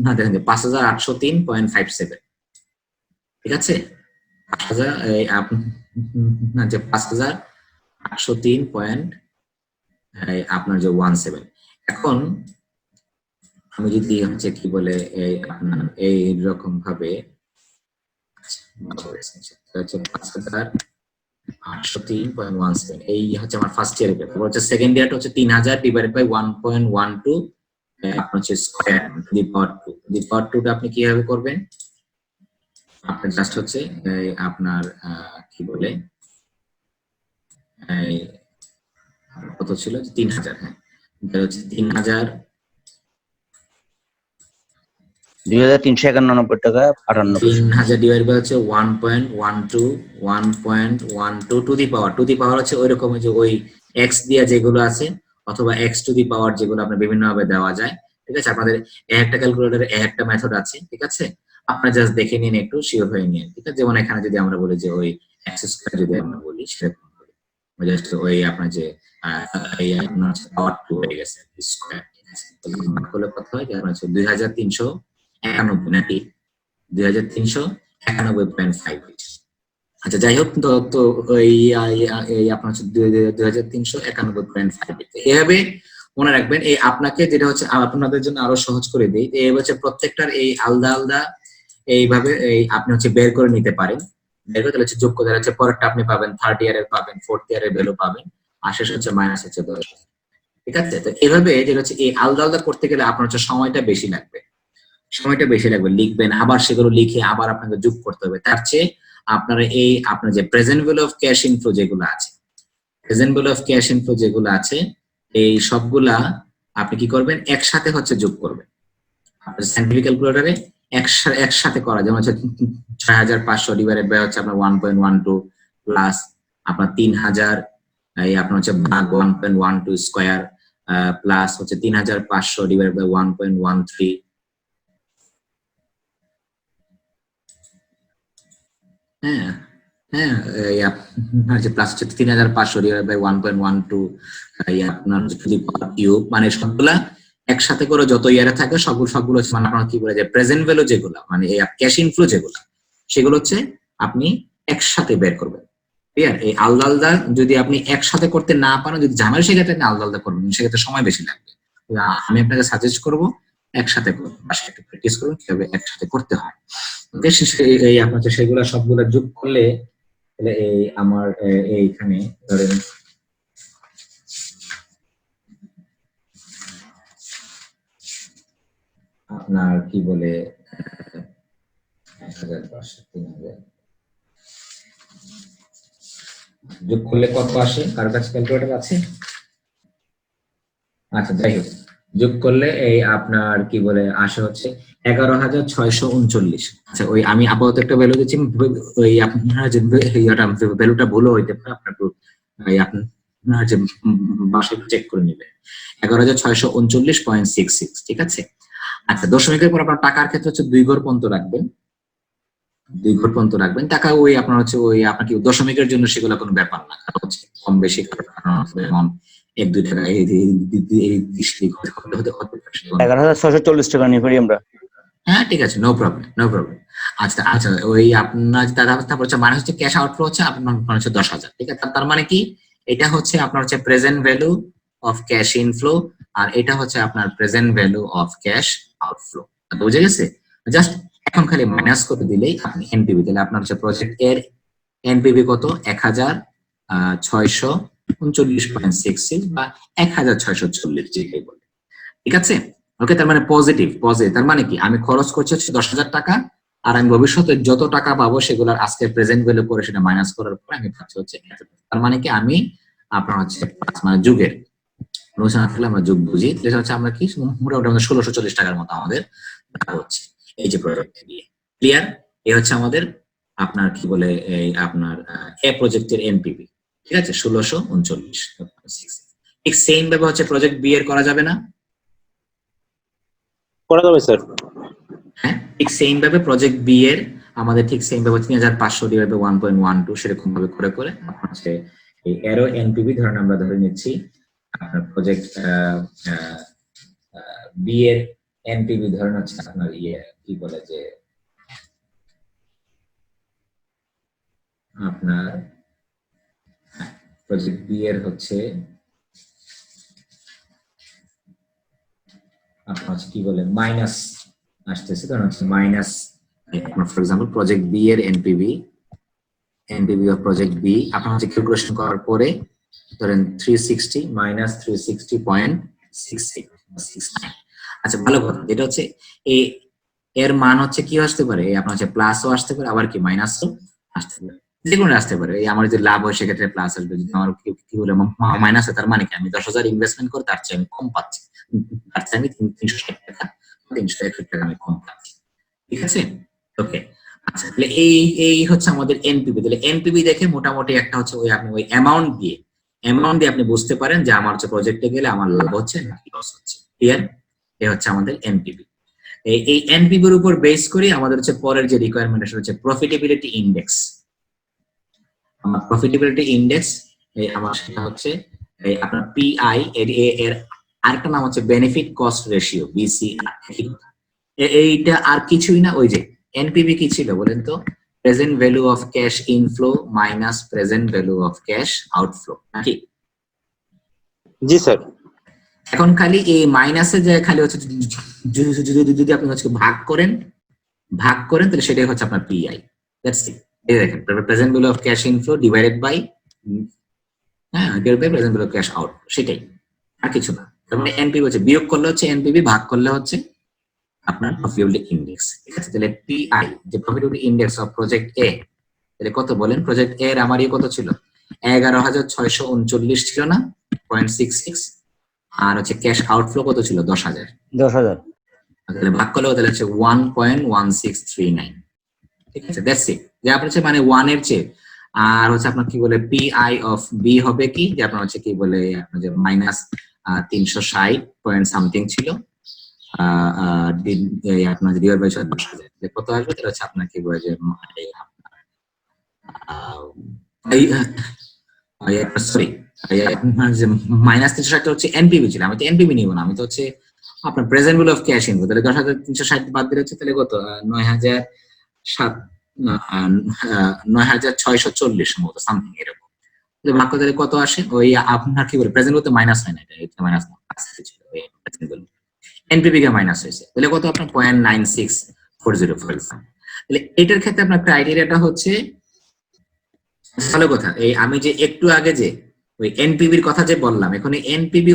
না দেখেন 5,803.57, ঠিক আছে? 5,803 আপনার যে 17। এখন আমি যদি হচ্ছে কি বলে এই আপনার এই রকম ভাবে হচ্ছে 5,803.17 এই হচ্ছে আমার ফার্স্ট ইয়ার পেপার। হচ্ছে সেকেন্ড ইয়ারটা হচ্ছে 3,000 ডিভাইডেড বাই 1.12 আপনার হচ্ছে square to the power 2। The power 2 টা আপনি কিভাবে করবেন? আপনার জাস্ট হচ্ছে আপনার কি বলে এই কত ছিল 3,000, হ্যাঁ এটা হচ্ছে 3,000 2,391 টাকা 58 পয়সা। 3,000 ডিভাইড বাই হচ্ছে 1.12 টু দি পাওয়ার হচ্ছে ওই রকম যে ওই এক্স দিয়া যেগুলো আছে অথবা এক্স টু দি পাওয়ার যেগুলো আপনার বিভিন্ন ভাবে দেওয়া যায়, ঠিক আছে? আপনাদের একটা ক্যালকুলেটরে একটা মেথড আছে, ঠিক আছে? আপনারা জাস্ট দেখে নিন, একটু শিওর হয়ে নিন, ঠিক আছে? যেমন এখানে যদি আমরা বলি যে ওই এক্স স্কয়ার যদি আমরা বলি সেরকম করে জাস্ট ওই আপনার যে এই আপনার হচ্ছে পাওয়ার 2 হয়ে গেছে স্কয়ার, ঠিক আছে? তো ভাগ করলে কত হয় যে আপনার হচ্ছে 2,391 নাকি 2,391.58। আচ্ছা যাই হোক, তো তো এই আপনার হচ্ছে 2,391.58। এভাবে মনে রাখবেন। এই আপনাকে যেটা হচ্ছে আপনাদের জন্য আরো সহজ করে দিই, এই হচ্ছে প্রত্যেকটার এই আলাদা আলাদা এইভাবে এই আপনি হচ্ছে বের করে নিতে পারেন। বের করে তাহলে হচ্ছে যোগ করে হচ্ছে পরেরটা আপনি পাবেন, থার্ড ইয়ারের পাবেন, ফোর্থ ইয়ারের ভ্যালু পাবেন, আর শেষ হচ্ছে মাইনাস হচ্ছে 10। ঠিক আছে? তো এভাবে যেটা হচ্ছে এই আলাদা আলাদা করতে গেলে আপনার হচ্ছে সময়টা বেশি লাগবে, লিখবেন, আবার সেগুলো লিখে আবার আপনাকে যোগ করতে হবে। তার চেয়ে আপনারা এই আপনার যে present value of cash inflow যেগুলো আছে, এই সবগুলা আপনি কি করবেন, একসাথে হচ্ছে যোগ করবেন। আপনার সায়েন্টিফিক ক্যালকুলেটরে একসাথে করা, যেমন হচ্ছে 6,500 ডিভাইডেড বাই হচ্ছে আপনার 1.12 প্লাস আপনার 3,000 এই আপনার হচ্ছে ভাগ 1.12 স্কয়ার প্লাস হচ্ছে 3,500 ডিভাইডেড বাই 1.13। হ্যাঁ হ্যাঁ, এই আপনার যে প্লাস হচ্ছে 3,500 ডিভাইড বাই 1.12 আপনার হচ্ছে টু দি পাওয়ার কিউব, মানে সবগুলা একসাথে করে যত ইয়ারে থাকে সবগুলো হচ্ছে মানে আপনার কি বলে যে প্রেজেন্ট ভ্যালু যেগুলো মানে এই ক্যাশ ইনফ্লো যেগুলো, সেগুলো হচ্ছে আপনি একসাথে বের করবেন। ক্লিয়ার? এই আলাদা আলাদা যদি আপনি একসাথে করতে না পারেন, যদি ঝামেলা, সেক্ষেত্রে আপনি আলাদা আলাদা করবেন, সেক্ষেত্রে সময় বেশি লাগবে। আমি আপনাকে সাজেস্ট করবো একসাথে করুন, বাসায় একটু প্র্যাকটিস করুন কিভাবে একসাথে করতে হয়। ওকে, এই আপনার হচ্ছে সেগুলা সবগুলা যোগ করলে তাহলে এই আমার এইখানে ধরেন আপনার কি বলে 1,500 3,000 যোগ করলে কত আসে? কার কাছে ক্যালকুলেটর আছে? আচ্ছা যাই হোক, যোগ করলে এই আপনার কি বলে আসে হচ্ছে 11,639। আচ্ছা ওই আমি আপাতত একটা ভ্যালু দিচ্ছি, ওই আপনার যে ভ্যালুটা ভুলও হইতে পারে, আপনার এই আপনার যে বাসায় চেক করে নেবে 11,639.66, ঠিক আছে? আচ্ছা দশমিকের পর আপনার টাকার ক্ষেত্রে হচ্ছে 2 ঘর পর্যন্ত রাখবেন, টাকা ওই আপনার হচ্ছে ওই আপনার কি দশমিকের জন্য সেগুলো কোনো ব্যাপার না, কারণ হচ্ছে কম বেশি যেমন 1-2 টাকা এই হতে পারে। 11,640 টাকা নিয়ে পারি আমরা। হ্যাঁ ঠিক আছে, নো প্রবলেম। আচ্ছা আচ্ছা, ওই আপনার তারপর হচ্ছে মানে হচ্ছে ক্যাশ আউটফ্লো হচ্ছে আপনার হচ্ছে 10,000, ঠিক আছে? তার মানে কি এটা হচ্ছে আপনার হচ্ছে present value of cash inflow, আর এটা হচ্ছে আপনার present value of cash outflow. বুঝে গেছে? জাস্ট এখন খালি মাইনাস করে দিলেই আপনি এনপিভি, তাহলে আপনার হচ্ছে প্রজেক্ট এর এনপিভি কত? 1,639.66 বা 1,640 যেটাই বলে, ঠিক আছে? ওকে, তার মানে পজিটিভ, তার মানে কি আমি খরচ করছি হচ্ছে 10,000 টাকা, আর আমি ভবিষ্যতে যত টাকা পাবো সেগুলোর আজকে প্রেজেন্ট ভ্যালু করে সেটা মাইনাস করার পরে আমি পাচ্ছি হচ্ছে এত টাকা। তার মানে কি আমি আপনার হচ্ছে মানে যুগের আসলে আমরা যুগ বুঝি, যেটা হচ্ছে আমরা কি মোটামুটি আমাদের 1,640 টাকার মতো আমাদের লাভ হচ্ছে এই যে প্রজেক্ট দিয়ে। ক্লিয়ার? এই হচ্ছে আমাদের আপনার কি বলে এই আপনার এ প্রজেক্টের এনপিভি, ঠিক আছে? 1,639। ঠিক সেম ভাবে হচ্ছে প্রজেক্ট বি এর করা যাবে না? করা যাবে স্যার। হ্যাঁ, ঠিক সেম ভাবে প্রজেক্ট বি এর আমাদের ঠিক সেম ভাবে 3,500 ডিভাইড বাই 1.12 সেরকম ভাবে করে আপনার হচ্ছে এই এরো এনপিভি ধরেন আমরা ধরে নিচ্ছি আপনার প্রজেক্ট বি এর এনপিভি ধরেন হচ্ছে আপনার কি বলে যে আপনার প্রজেক্ট বি এর হচ্ছে আপনার হচ্ছে কি বলে মাইনাস আসতেছে, কারণ হচ্ছে মাইনাস আপনার ফর এক্সাম্পল প্রজেক্ট বি এর এনপিভি অফ প্রজেক্ট বি আপনার হচ্ছে ক্যালকুলেশন করার পরে ধরেন 360 মাইনাস 360.68 আচ্ছা ভালো কথা, যেটা হচ্ছে এর মান হচ্ছে কি আসতে পারে, আপনার হচ্ছে প্লাসও আসতে পারে আবার কি মাইনাসও আসতে পারে, যে কোনো আসতে পারে। এই আমার যদি লাভ হয় সেক্ষেত্রে প্লাস আসবে, যদি আমার কি বলে মাইনাস হয় তার মানে কি আমি 10,000 ইনভেস্টমেন্ট করে তার চেয়ে আমি কম পাচ্ছি, তার চেয়ে আমি 360 টাকা 361 টাকা আমি কম পাচ্ছি। ঠিক আছে, ওকে। আচ্ছা তাহলে এই হচ্ছে আমাদের এনপিভি। তাহলে এনপিভি দেখে মোটামুটি একটা হচ্ছে ওই আপনি ওই অ্যামাউন্ট দিয়ে আপনি বুঝতে পারেন যে আমার হচ্ছে প্রজেক্টে গেলে আমার লাভ হচ্ছে নাকি লস হচ্ছে। ক্লিয়ার? এই হচ্ছে আমাদের এনপিভি। এই এনপিভি এর উপর বেস করে আমাদের হচ্ছে পরের যে রিকোয়ারমেন্ট সেটা হচ্ছে প্রফিটেবিলিটি ইনডেক্স। আমার প্রফিটেবিলিটি ইনডেক্স আমার সেটা হচ্ছে আপনার পিআই এর আরেকটা নাম হচ্ছে বেনিফিট কস্ট রেশিও, বিসিআর। এইটা আর কিছুই না, ওই যে এনপিভি কি ছিল বলেন তো, present value of cash inflow minus present value of cash outflow, নাকি? জি স্যার। এখন খালি এই মাইনাসে যে খালি হচ্ছে যদি আপনি হচ্ছে ভাগ করেন তাহলে সেটাই হচ্ছে আপনার পিআই। That's it. এই দেখেন present value of cash inflow divided by present value of cash out, সেটাই, আর কিছু না। তার মানে এনপিভি হচ্ছে বিয়োগ করলে হচ্ছে এনপিভি, ভাগ করলে হচ্ছে আপনার প্রফিটেবিলিটি ইনডেক্স। ঠিক আছে, তাহলে পিআই যে প্রফিটেবিলিটি ইনডেক্স অফ প্রজেক্ট এ, তাহলে কত বলেন? প্রজেক্ট এ এর আমার কত ছিল? 11,639 ছিল না, 0.66, আর হচ্ছে ক্যাশ আউটফ্লো কত ছিল? 10,000। 10,000। তাহলে ভাগ করলে তাহলে হচ্ছে 1.1639। ঠিক আছে, দ্যাটস ইট। যে আপনার হচ্ছে মানে 1 এর চেয়ে, আর হচ্ছে আপনার কি বলে পিআই অফ বি হবে কি, যে আপনার হচ্ছে কি বলে আপনার যে মাইনাস 360 পয়েন্ট সামথিং ছিল, আপনার ডিভাইড বাই 10,000 কত আসবে? তাহলে হচ্ছে আপনার কি বলে যে সরি মাইনাস 360 হচ্ছে এনপিভি ছিল, আমি তো এনপিভি নিব না, আমি তো হচ্ছে আপনার present value of cash inflow. তাহলে 10,360 বাদ দিলে হচ্ছে তাহলে কত? 9,640 সম্ভবত, সামথিং এরকম। তাহলে ভাগ করলে কত আসে? ওই আপনার কি বলে প্রেজেন্ট ভ্যালু মাইনাস হয় না, এটা মাইনাস ছিল এনপিভি কে মাইনাস হয়েছে, তাহলে কত আপনার 0.9640 ফর এক্সাম্পল। তাহলে এটার ক্ষেত্রে আপনার ক্রাইটেরিয়াটা হচ্ছে ভালো কথা। এই আমি যে একটু আগে যে ওই এনপিভির কথা যে বললাম, এখন এনপিভি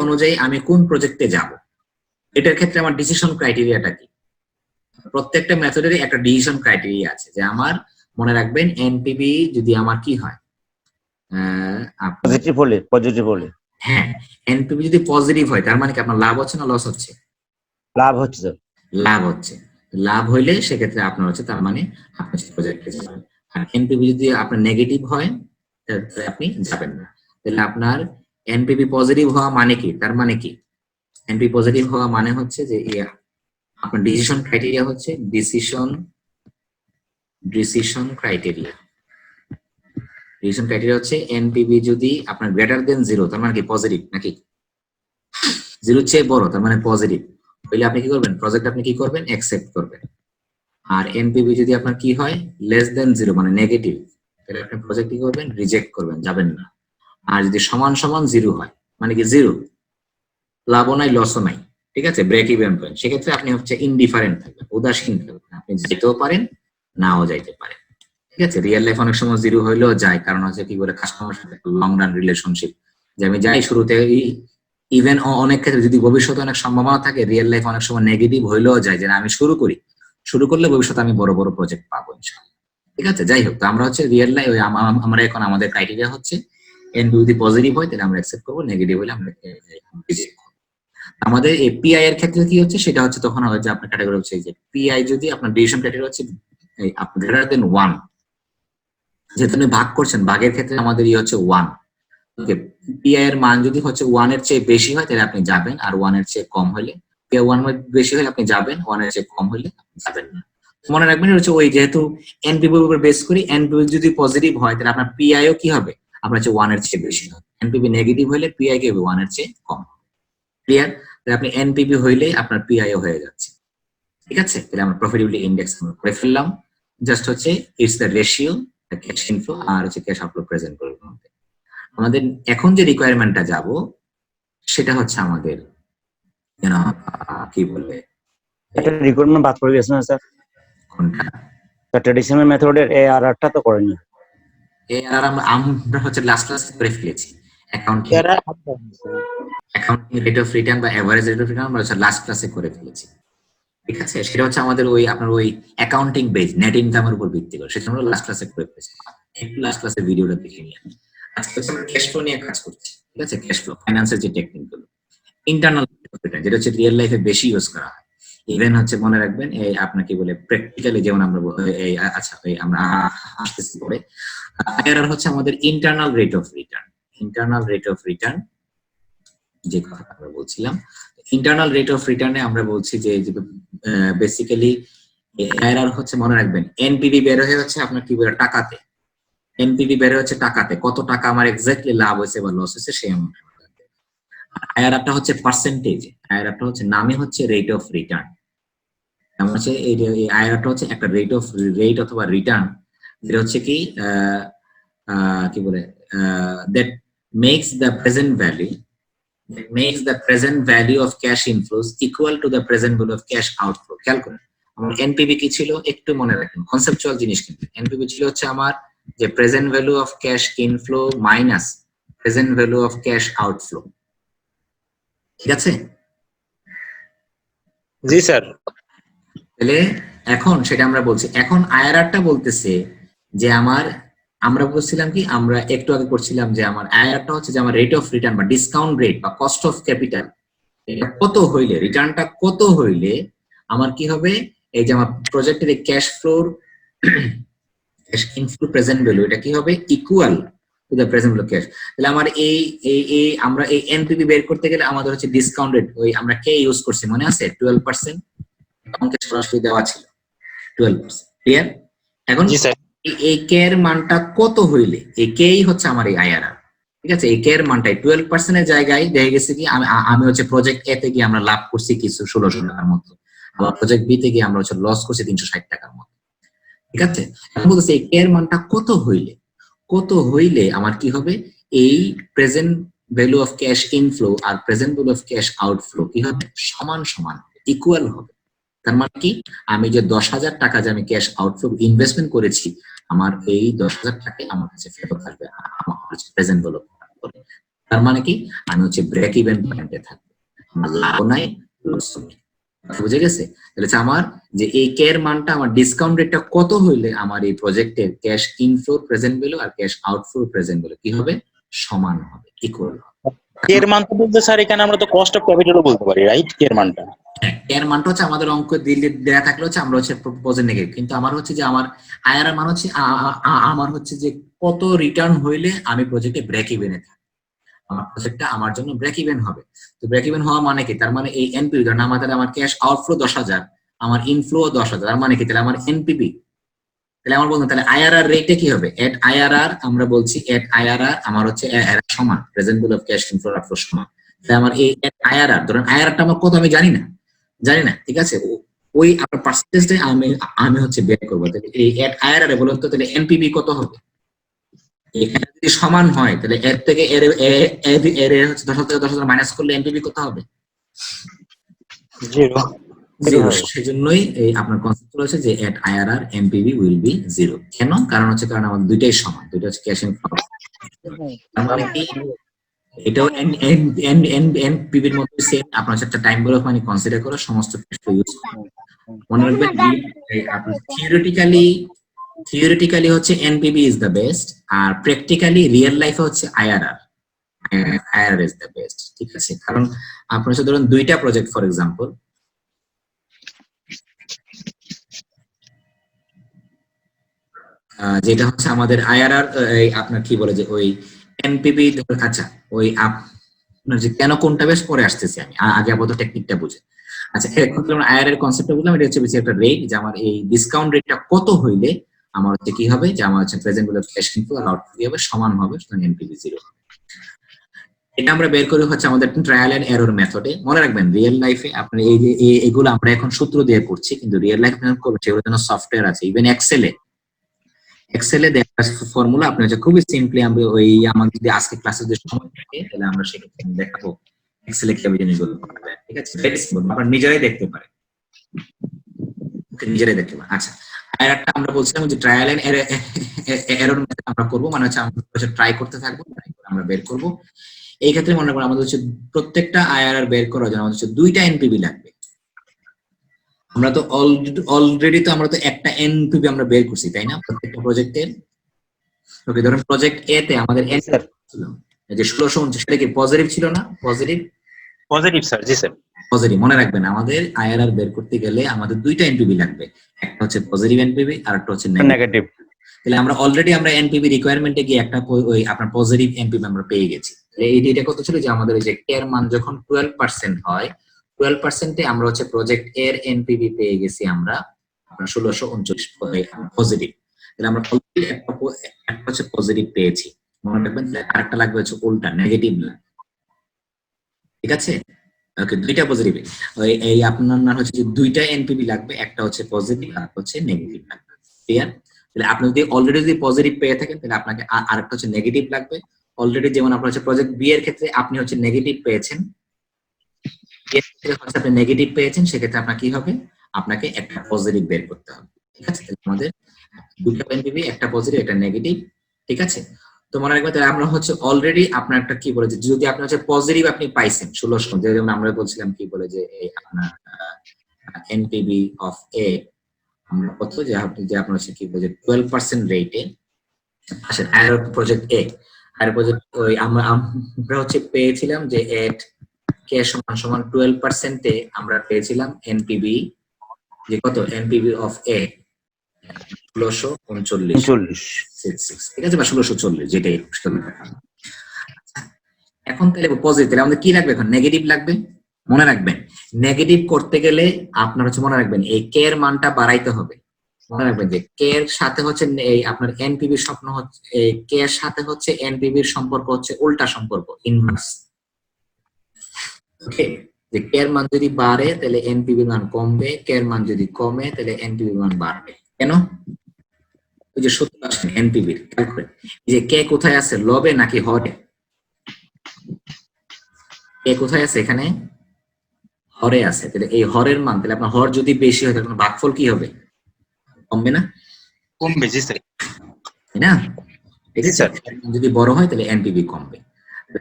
অনুযায়ী আমি কোন প্রজেক্টে যাব, এটার ক্ষেত্রে আমার ডিসিশন ক্রাইটেরিয়াটা কি? প্রত্যেকটা মেথডেরই একটা ডিসিশন ক্রাইটেরিয়া আছে, যে আমার মনে রাখবেন এনপিভি যদি আমার কি হয়, পজিটিভ হলে হ্যাঁ, এনপিভি যদি পজিটিভ হয় তার মানে কি আপনার লাভ হচ্ছে না লস হচ্ছে? লাভ হচ্ছে তো। লাভ হচ্ছে। লাভ হইলে সেক্ষেত্রে আপনার হচ্ছে তার মানে আপনি প্রজেক্টে যাবেন। আর এনপিভি যদি আপনার নেগেটিভ হয় তাহলে আপনি যাবেন না। তাহলে আপনার এনপিভি পজিটিভ হওয়া মানে কি? তার মানে কি এনপিভি পজিটিভ হওয়া মানে হচ্ছে যে আপনার ডিসিশন ক্রাইটেরিয়া হচ্ছে ডিসিশন ক্রাইটেরিয়া হচ্ছে এনপিভি যদি আপনার গ্রেটার দেন 0 তার মানে কি পজিটিভ, নাকি 0 চেয়ে বড় তার মানে পজিটিভ হইলে আপনি কি করবেন? প্রজেক্ট আপনি কি করবেন? অ্যাকসেপ্ট করবেন। আর এনপিভি যদি আপনার কি হয় লেস দেন 0 মানে নেগেটিভ, তাহলে আপনি প্রজেক্ট কি করবেন? রিজেক্ট করবেন, যাবেন না। আর যদি সমান 0 হয় মানে কি 0, লাভও নাই লসও নাই, ঠিক আছে, ব্রেক ইভেন পয়েন্ট, সেক্ষেত্রে আপনি হচ্ছে ইনডিফারেন্ট থাকবেন, উদাসীন থাকবেন, আপনি যেতেও পারেন নাও যাইতে পারেন। ঠিক আছে, রিয়েল লাইফ অনেক সময় 0 হইলেও যায়, কারণ হচ্ছে কি বলে কাস্টমার সাথে লং রান রিলেশনশিপ, যে আমি যাই শুরুতে ইভেন অনেক ক্ষেত্রে যদি ভবিষ্যতে অনেক সম্ভাবনা থাকে, রিয়েল লাইফ অনেক সময় নেগেটিভ হইলেও যায়, যে আমি শুরু করলে ভবিষ্যতে আমি বড় বড় প্রজেক্ট পাবো ইনশাআল্লাহ। ঠিক আছে, যাই হোক, তো আমরা হচ্ছে রিয়েল লাইফ আমরা এখন আমাদের ক্রাইটেরিয়া হচ্ছে এনপি যদি পজিটিভ হয় তাহলে আমরা অ্যাকসেপ্ট করবো, নেগেটিভ হলে আমরা রিজেক্ট করবো। আমাদের এই পিআই এর ক্ষেত্রে কি হচ্ছে সেটা হচ্ছে তখন হয় যে আপনার ক্যাটাগরি হচ্ছে যে পিআই যদি আপনার ডিভিশন ক্রাইটেরিয়া হচ্ছে গ্রেটার দেন 1, যেহেতু আপনি ভাগ করছেন, ভাগের ক্ষেত্রে আমাদের হচ্ছে 1। ওকে, পিআই এর মান যদি হচ্ছে 1 এর চেয়ে বেশি হয় তাহলে আপনি যাবেন, আর 1 এর চেয়ে কম হলে পিআই 1 এর বেশি হলে আপনি যাবেন, 1 এর চেয়ে কম হলে আপনি যাবেন না। মনে রাখবেন হচ্ছে ওই যেহেতু এনপিভি উপর বেস করি, এনপিভি যদি পজিটিভ হয় তাহলে আপনার পিআই ও কি হবে? আপনার হচ্ছে 1 এর চেয়ে বেশি হবে। এনপিভি নেগেটিভ হলে পিআই কি হবে? 1 এর চেয়ে কম। ক্লিয়ার? তাহলে আপনি এনপিভি হইলে আপনার পিআই ও হয়ে যাচ্ছে। ঠিক আছে, তাহলে আমরা প্রফিটেবিলিটি ইনডেক্স আমরা করে ফেললাম। জাস্ট হচ্ছে it's the ratio cash inflow আর হচ্ছে ক্যাশ আউটফ্লো প্রেজেন্ট করব। আমাদের এখন যে রিকোয়ারমেন্টটা যাব সেটা হচ্ছে আমাদের কি বলে একটা রিক্রুটমেন্ট বাদ পড়ে গেছে না স্যার? কোনটা ট্রেডিশনাল মেথডের ARR-টা তো করেনি। আর আমরা হচ্ছে লাস্ট ক্লাস করে ফেলেছি অ্যাকাউন্টিং এরা রেট অফ রিটার্ন বা এভারেজ রেট অফ রিটার্ন আমরা হচ্ছে লাস্ট ক্লাসে করে ফেলেছি। ঠিক আছে, সেটা হচ্ছে আমাদের ওই আপনার ওই অ্যাকাউন্টিং বেস নেট ইনকামের উপর ভিত্তি করে, সেটা আমরা লাস্ট ক্লাসে করে ফেলেছি। একটু লাস্ট ক্লাসের ভিডিওটা দেখে নিয়ে আজকে হচ্ছে আমরা ক্যাশ ফ্লো নিয়ে কাজ করছি। ঠিক আছে, ক্যাশ ফ্লো ফাইন্যান্সের যে টেকনিক গুলো, ইন্টারনাল রিটার্ন যেটা হচ্ছে রিয়েল লাইফে বেশি ইউজ করা হয়। ইভেন হচ্ছে মনে রাখবেন এই আপনার কি বলে প্র্যাকটিক্যালি যেমন আমরা এই আচ্ছা এই আমরা আসতেছি পরে। আইআরআর হচ্ছে আমাদের internal rate of return. Internal rate of return যে কথা আমরা বলছিলাম, ইন্টারনাল রেট অফ রিটার্নে আমরা বলছি যে বেসিক্যালি আইআরআর হচ্ছে মনে রাখবেন এনপিভি বের হয়ে হচ্ছে আপনার কি বলে টাকাতে, এনপিভি বের হচ্ছে টাকাতে, কত টাকা আমার এক্স্যাক্টলি লাভ হয়েছে বা লস হয়েছে সেই অ্যামাউন্ট। আইআরআরটা হচ্ছে পার্সেন্টেজ, আইআরআরটা হচ্ছে নামে হচ্ছে রেট অফ রিটার্ন। এমন হচ্ছে এই আইআরআরটা হচ্ছে একটা রেট অথবা রিটার্ন যেটা হচ্ছে কি কি বলে that makes the present value of cash inflows equal to the present value of cash outflow। খেয়াল করুন আমার এনপিভি কি ছিল একটু মনে রাখুন, কনসেপচুয়াল জিনিস কিন্তু। এনপিভি ছিল হচ্ছে আমার যে present value of cash inflow minus present value of cash outflow. ঠিক আছে, জি স্যার। তাহলে এখন সেটা আমরা বলছি, এখন আইআরআরটা বলতেছে যে আমরা বলছিলাম কি, আমরা একটু আগে করছিলাম যে আমার আইআরআরটা হচ্ছে যে আমার রেট অফ রিটার্ন বা ডিসকাউন্ট রেট বা কস্ট অফ ক্যাপিটাল, এটা কত হইলে, রিটার্নটা কত হইলে আমার কি হবে, এই যে আমার প্রজেক্টের cash floor cash inflow present value এটা কি হবে equal to the present value cash. তাহলে আমার এই আমরা এই এনপিভি বের করতে গেলে আমাদের হচ্ছে ডিসকাউন্ট রেট, ওই আমরা কে ইউজ করছি মনে আছে 12%, অঙ্কে সরাসরি দেওয়া ছিল 12%। ক্লিয়ার? এখন জি স্যার। এই কে এর মানটা কত হইলে, এই কেই হচ্ছে আমার এই আইআরআর। ঠিক আছে, এই কে এর মানটাই 12% এর জায়গায় দেখা গেছে কি আমি হচ্ছে প্রজেক্ট এ তে গিয়ে আমরা লাভ করছি কিছু 1600 টাকার মতো, আবার প্রজেক্ট বি তে গিয়ে আমরা হচ্ছে লস করছি 360 টাকার মতো। ঠিক আছে, এখন বলতেছে এই কে এর মানটা কত হইলে আমার কি হবে, এই present value of cash inflow আর present value of cash outflow কি হবে, সমান ইকুয়াল হবে। তার মানে কি, আমি যে 10,000 টাকা যে আমি ক্যাশ আউটফ্লো ইনভেস্টমেন্ট করেছি, আমার এই 10,000 টাকা আমার কাছে ফেরত আসবে, আমার হচ্ছে প্রেজেন্ট ভ্যালু। তার মানে কি, আমি হচ্ছে ব্রেক ইভেন পয়েন্টে থাকবো, আমার লাভ নাই লসও নেই। বুঝে গেছে? তাহলে আমার যে এই কে এর মানটা আমার ডিসকাউন্ট রেটটা কত হইলে আমার এই প্রজেক্টের ক্যাশ ইনফ্লো প্রেজেন্ট ভ্যালু আর ক্যাশ আউটফ্লো প্রেজেন্ট ভ্যালু কি হবে, সমান হবে, ইকুয়াল হবে। এর মান তো বলতে স্যার এখানে আমরা তো কস্ট অফ ক্যাপিটালও বলতে পারি, রাইট? এর মানটা এর মানটা হচ্ছে আমাদের অঙ্ক দিলে দেয়া থাকলে হচ্ছে আমরা হচ্ছে প্রপোজাল নেগেটিভ, কিন্তু আমার হচ্ছে যে আমার আইআরআর মান হচ্ছে আমার হচ্ছে যে কত রিটার্ন হইলে আমি প্রজেক্টে ব্রেক ইভেনে থাকি, আমার প্রজেক্টটা আমার জন্য ব্রেক ইভেন হবে। তো ব্রেক ইভেন হওয়া মানে কি, তার মানে এই এনপিভি ধরেন আমাদের আমার ক্যাশ আউটফ্লো 10,000, আমার ইনফ্লো 10,000, তার মানে কি, তাহলে আমার এনপিভি, তাহলে আমার বলুন তাহলে আইআরআর রেটে কি হবে, এট আইআরআর আমরা বলছি এট আইআরআর আমার হচ্ছে সমান present value of cash inflow outflow সমান। তাহলে আমার এই এট আইআরআর ধরেন আইআরআরটা আমার কত আমি জানি না, ঠিক আছে, ওই আপনার পার্সেন্টেজটাই আমি হচ্ছে বের করবো। এই এট আইআরআর এ বলুন তো তাহলে এনপিভি কত হবে, এখানে যদি সমান হয় তাহলে এর থেকে এর হচ্ছে 10,000 থেকে 10,000 মাইনাস করলে এনপিভি কত হবে, জিরো। সেজন্যই এই আপনার কনসেপ্ট রয়েছে যে at IRR NPV will be zero. কেন? কারণ আমাদের দুইটাই সমান, দুইটা হচ্ছে ক্যাশ ইনফ্লো। তার মানে কি, এটাও এনপিভির মধ্যে সেম, আপনার হচ্ছে একটা টাইম ব্লক মানে কনসিডার করে সমস্ত ক্যাশ ফ্লো ইউজ করুন। মনে রাখবেন আপনার থিওরিটিক্যালি হচ্ছে এনপিভি ইজ দ্য বেস্ট, আর প্র্যাকটিক্যালি রিয়েল লাইফে হচ্ছে আইআরআর ইজ দ্য বেস্ট। ঠিক আছে, কারণ আপনার হচ্ছে ধরুন দুইটা প্রজেক্ট ফর এক্সাম্পল, যেটা হচ্ছে আমাদের আইআরআর আপনার কি বলে যে ওই এনপিভি, আচ্ছা ওই আপনার যে কেন কোনটা বেশ পরে আসতেছি আমি, আগে আপাতত টেকনিকটা বুঝে। আচ্ছা, এখন আমরা আইআরআর কনসেপ্টটা বুঝলাম, এটা হচ্ছে বেশি একটা রেট, যে আমার এই ডিসকাউন্ট রেটটা কত হইলে আমার হচ্ছে কি হবে, যে আমার হচ্ছে present value of cash inflow আর আউটফ্লো কি হবে, সমান হবে, সুতরাং এনপিভি জিরো। এটা আমরা বের করি হচ্ছে আমাদের ট্রায়াল এন্ড এরর মেথডে। মনে রাখবেন রিয়েল লাইফে আপনি এই যে এগুলো আমরা এখন সূত্র দিয়ে করছি, কিন্তু রিয়েল লাইফে করবেন সেগুলোর জন্য সফটওয়্যার আছে, ইভেন এক্সেলে দেওয়া ফর্মুলা আপনি হচ্ছে খুবই সিম্পলি, আমরা ওই আমাদের যদি আজকে ক্লাসে যে সময় থাকে তাহলে আমরা সেটা দেখাবো এক্সেলে কিভাবে জিনিসগুলো করা যায়, ঠিক আছে? ভেরি সিম্পল, আপনারা নিজেরাই দেখতে পারেন, নিজেরাই দেখতে পারেন। আচ্ছা, আর একটা আমরা বলছিলাম যে ট্রায়াল এন্ড এরর মেথড আমরা করব, মানে হচ্ছে আমরা ট্রাই করতে থাকবো, আমরা বের করব। এই ক্ষেত্রে মনে করেন আমাদের হচ্ছে প্রত্যেকটা আইআরআর বের করার জন্য আমাদের হচ্ছে 2টা এনপিভি লাগবে। আমরা তো অলরেডি তো আমরা তো একটা এনপিভি আমরা বের করছি, তাই না, প্রত্যেকটা প্রজেক্টের। ওকে, ধরুন প্রজেক্ট এ তে আমাদের এন স্যার ছিল যে 1649, সেটা কি পজিটিভ ছিল না? Positive positive sir. জি স্যার। পজিটিভ মনে রাখবেন, আমাদের আইআরআর বের করতে গেলে আমাদের 2টা এনপিভি লাগবে, একটা হচ্ছে পজিটিভ এনপিভি আর একটা হচ্ছে নেগেটিভ। নেগেটিভ। তাহলে আমরা অলরেডি আমরা এনপিভি রিকোয়ারমেন্টে গিয়ে একটা ওই আপনার পজিটিভ এনপিভি আমরা পেয়ে গেছি। এটা কত ছিল যে আমাদের ওই যে কে এর মান যখন 12% হয়, 12%-এ আমরা হচ্ছে প্রজেক্ট এর এনপিভি পেয়ে গেছি আমরা আপনার 1639 পজিটিভ। তাহলে আমরা অলরেডি একটা হচ্ছে পজিটিভ পেয়েছি, মনে রাখবেন। আরেকটা লাগবে হচ্ছে উল্টা নেগেটিভ, ঠিক আছে? ওকে, 2টা পজিটিভ, এই আপনার হচ্ছে যে 2টা এনপিভি লাগবে, একটা হচ্ছে পজিটিভ আর হচ্ছে নেগেটিভ লাগবে। ক্লিয়ার? তাহলে আপনি যদি অলরেডি যদি পজিটিভ পেয়ে থাকেন তাহলে আপনাকে আরেকটা হচ্ছে নেগেটিভ লাগবে। অলরেডি যেমন আপনার হচ্ছে প্রজেক্ট বি এর ক্ষেত্রে আপনি হচ্ছে নেগেটিভ পেয়েছেন, এর ক্ষেত্রে হচ্ছে আপনি নেগেটিভ পেয়েছেন, সেক্ষেত্রে আপনার কি হবে, আপনাকে একটা পজিটিভ বের করতে হবে, ঠিক আছে? তাহলে আমাদের 2টা এনপিভি, একটা পজিটিভ একটা নেগেটিভ, ঠিক আছে? তো মনে রাখবেন তাহলে আমরা হচ্ছে অলরেডি আপনার একটা কি বলে যে যদি আপনি হচ্ছে পজিটিভ আপনি পাইছেন 1600, যেমন আমরা বলছিলাম কি বলে যে এই আপনার এনপিভি অফ এ আমরা কত যে আপনার হচ্ছে কি বলে যে 12% রেটে আসেন আইআর প্রজেক্ট এ, আইআর প্রজেক্ট ওই আমরা হচ্ছে পেয়েছিলাম যে এট কে সমান সমান 12%-এ আমরা পেয়েছিলাম এনপিভি যে কত, এনপিভি অফ এ 1639, ঠিক আছে, বা 1640 যেটাই। এখন তাহলে পজিটিভ, তাহলে আমাদের কি লাগবে, এখন নেগেটিভ লাগবে। মনে রাখবেন নেগেটিভ করতে গেলে আপনার হচ্ছে মনে রাখবেন এই কে এর মানটা বাড়াইতে হবে। মনে রাখবেন যে কে এর সাথে হচ্ছে এই আপনার এনপিভির স্বপ্ন হচ্ছে কে এর সাথে হচ্ছে এনপিভির সম্পর্ক হচ্ছে উল্টা সম্পর্ক, ইনভার্স। ওকে, যে কে এর মান যদি বাড়ে তাহলে এনপিভির মান কমবে, কে এর মান যদি কমে তাহলে এনপিভির মান বাড়বে। কেন? ওই যে সূত্র আছে এনপিভির, খেয়াল করেন যে কে কোথায় আছে, লবে নাকি হরে? কে কোথায় আছে, এখানে হরে আছে। তাহলে এই হরের মান, তাহলে আপনার হর যদি বেশি হয় তাহলে ভাগফল কি হবে, কমবে না? কমবে। জি স্যার। তাই না? ঠিক আছে, যদি বড় হয় তাহলে এনপিভি কমবে।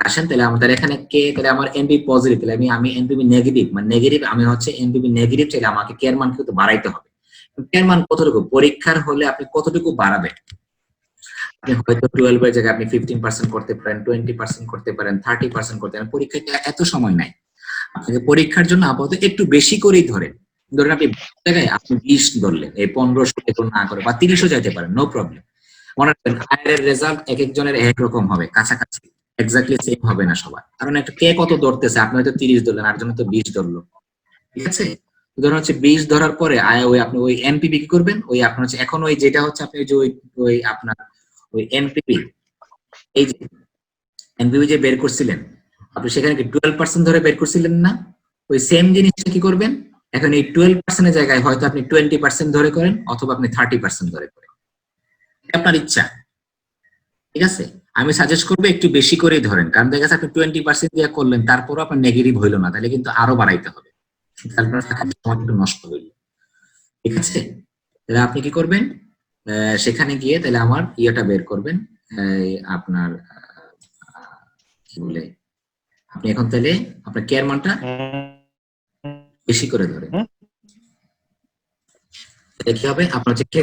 আসেন তাহলে আমাদের এখানে কে, তাহলে আমার এনপিভি পজিটিভ, তাহলে আমি এনপিভি নেগেটিভ, মানে নেগেটিভ আমি হচ্ছে এনপিভি নেগেটিভ চাইলে আমাকে কে এর মান কিন্তু বাড়াইতে হবে। কে এর মান কতটুকু, পরীক্ষার হলে আপনি কতটুকু বাড়াবেন? আপনি হয়তো 12 এর জায়গায় আপনি 15% করতে পারেন, 20% করতে পারেন, 30% করতে পারেন। পরীক্ষায় এত সময় নাই, আপনাকে পরীক্ষার জন্য আপাতত একটু বেশি করেই ধরেন। ধরেন আপনি জায়গায় আপনি 20 ধরলেন, এই 1500 না করে বা 30ও যাইতে পারেন, নো প্রবলেম। মনে রাখবেন আয়ের রেজাল্ট এক একজনের এক রকম হবে, কাছাকাছি এক্স্যাক্টলি সেম হবে না সবার, কারণ একটা কে কত ধরতেছে, আপনি হয়তো 30 ধরলেন, আর জন্য তো 20 ধরলো, ঠিক আছে? ধরুন হচ্ছে 20 ধরার পরে ওই আপনি ওই এনপিভি কি করবেন, ওই আপনার হচ্ছে এখন ওই যেটা হচ্ছে আপনি যে ওই আপনার ওই এনপিভি, এই যে এনপিভি যে বের করছিলেন আপনি, সেখানে কি 12% ধরে বের করছিলেন না? ওই সেম জিনিসটা কি করবেন, এখন এই 12% এর জায়গায় হয়তো আপনি 20% ধরে করেন অথবা আপনি 30% ধরে করেন, আপনার ইচ্ছা, ঠিক আছে? আমি সাজেস্ট করবো একটু বেশি করেই ধরেন, কারণ দেখা যাচ্ছে আপনি 20% দিয়ে করলেন তারপরও আপনার নেগেটিভ হইলো না, তাহলে কিন্তু আরো বাড়াইতে হবে, তারপর সময় একটু নষ্ট হইল, ঠিক আছে? তাহলে আপনি কি করবেন, সেখানে গিয়ে তাহলে আমার ইয়েটা বের করবেন, আপনার কি বলে, আপনি এখন তাহলে আপনার কেয়ার মানটা বেশি করে ধরেন, কি হবে আপনার হচ্ছে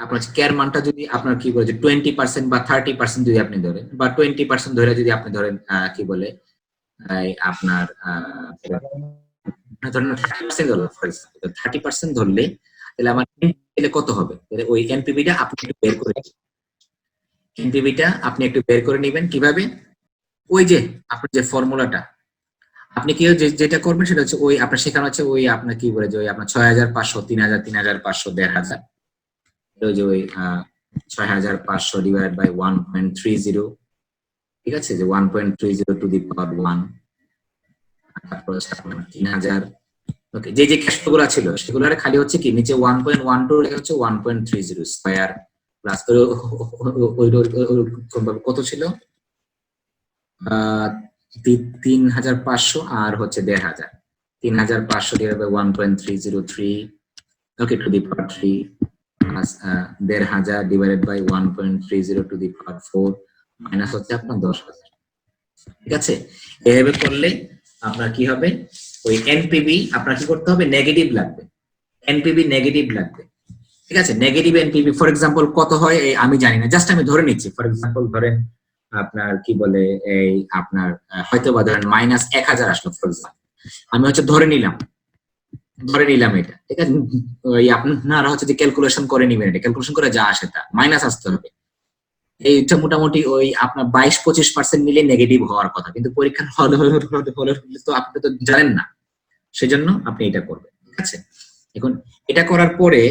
আপনার কেয়ার মানটা যদি আপনার কি বলে 20% বা 30% যদি আপনি ধরেন, বা 20% ধরে যদি আপনি ধরেন কি বলে আপনার ধরেন 30% ধরলাম, 30% ধরলে তাহলে আমার কত হবে, তাহলে ওই এনপিভিটা আপনি একটু বের করে এনপিভিটা আপনি একটু বের করে নেবেন কিভাবে, ওই যে আপনার যে ফর্মুলাটা আপনি কি যেটা করবেন সেটা হচ্ছে ওই আপনার সেখানে হচ্ছে ওই আপনার কি বলে যে ওই আপনার 6500 3000 3500 1500, ওই যে ওই 6500 ডিভাইড বাই 1.30, ঠিক আছে, যে 1.30 টু দি পাওয়ার 1, তারপর হচ্ছে আপনার 3000। ওকে, যে যে ক্যাশ গুলো ছিল সেগুলোর খালি হচ্ছে কি নিচে 1.12 লেখা হচ্ছে 1.30 স্কয়ার প্লাস কত ছিল 3500 আর হচ্ছে 1500, 3500 divide by 1.303, okay, to the power 3 plus 1500 divided by 1.30 to the power 4 minus হচ্ছে আপনার 10,000। ঠিক আছে, এভাবে করলে আপনার কি হবে, ওই এনপিভি আপনার কি করতে হবে, নেগেটিভ লাগবে, এনপিভি নেগেটিভ লাগবে। ঠিক আছে, নেগেটিভ এনপিভি ফর এক্সাম্পল কত হয় এই আমি জানি না, জাস্ট আমি ধরে নিচ্ছি। ফর এক্সাম্পল ধরেন আপনার কি বলে এই আপনার হয়তো বা ধরেন -1000 আসলো ফর এক্সাম্পল, আমি হচ্ছে ধরে নিলাম এটা। ঠিক আছে, ওই আপনারা হচ্ছে যে ক্যালকুলেশন করে নিবেন, এটা ক্যালকুলেশন করে যা আসে তা মাইনাস আসতে হবে। এইটা মোটামুটি ওই আপনার 22-25% মিলে নেগেটিভ হওয়ার কথা, কিন্তু পরীক্ষার হলে তো আপনি তো জানেন না, সেজন্য আপনি এটা করবেন। ঠিক আছে, এখন এটা করার পরে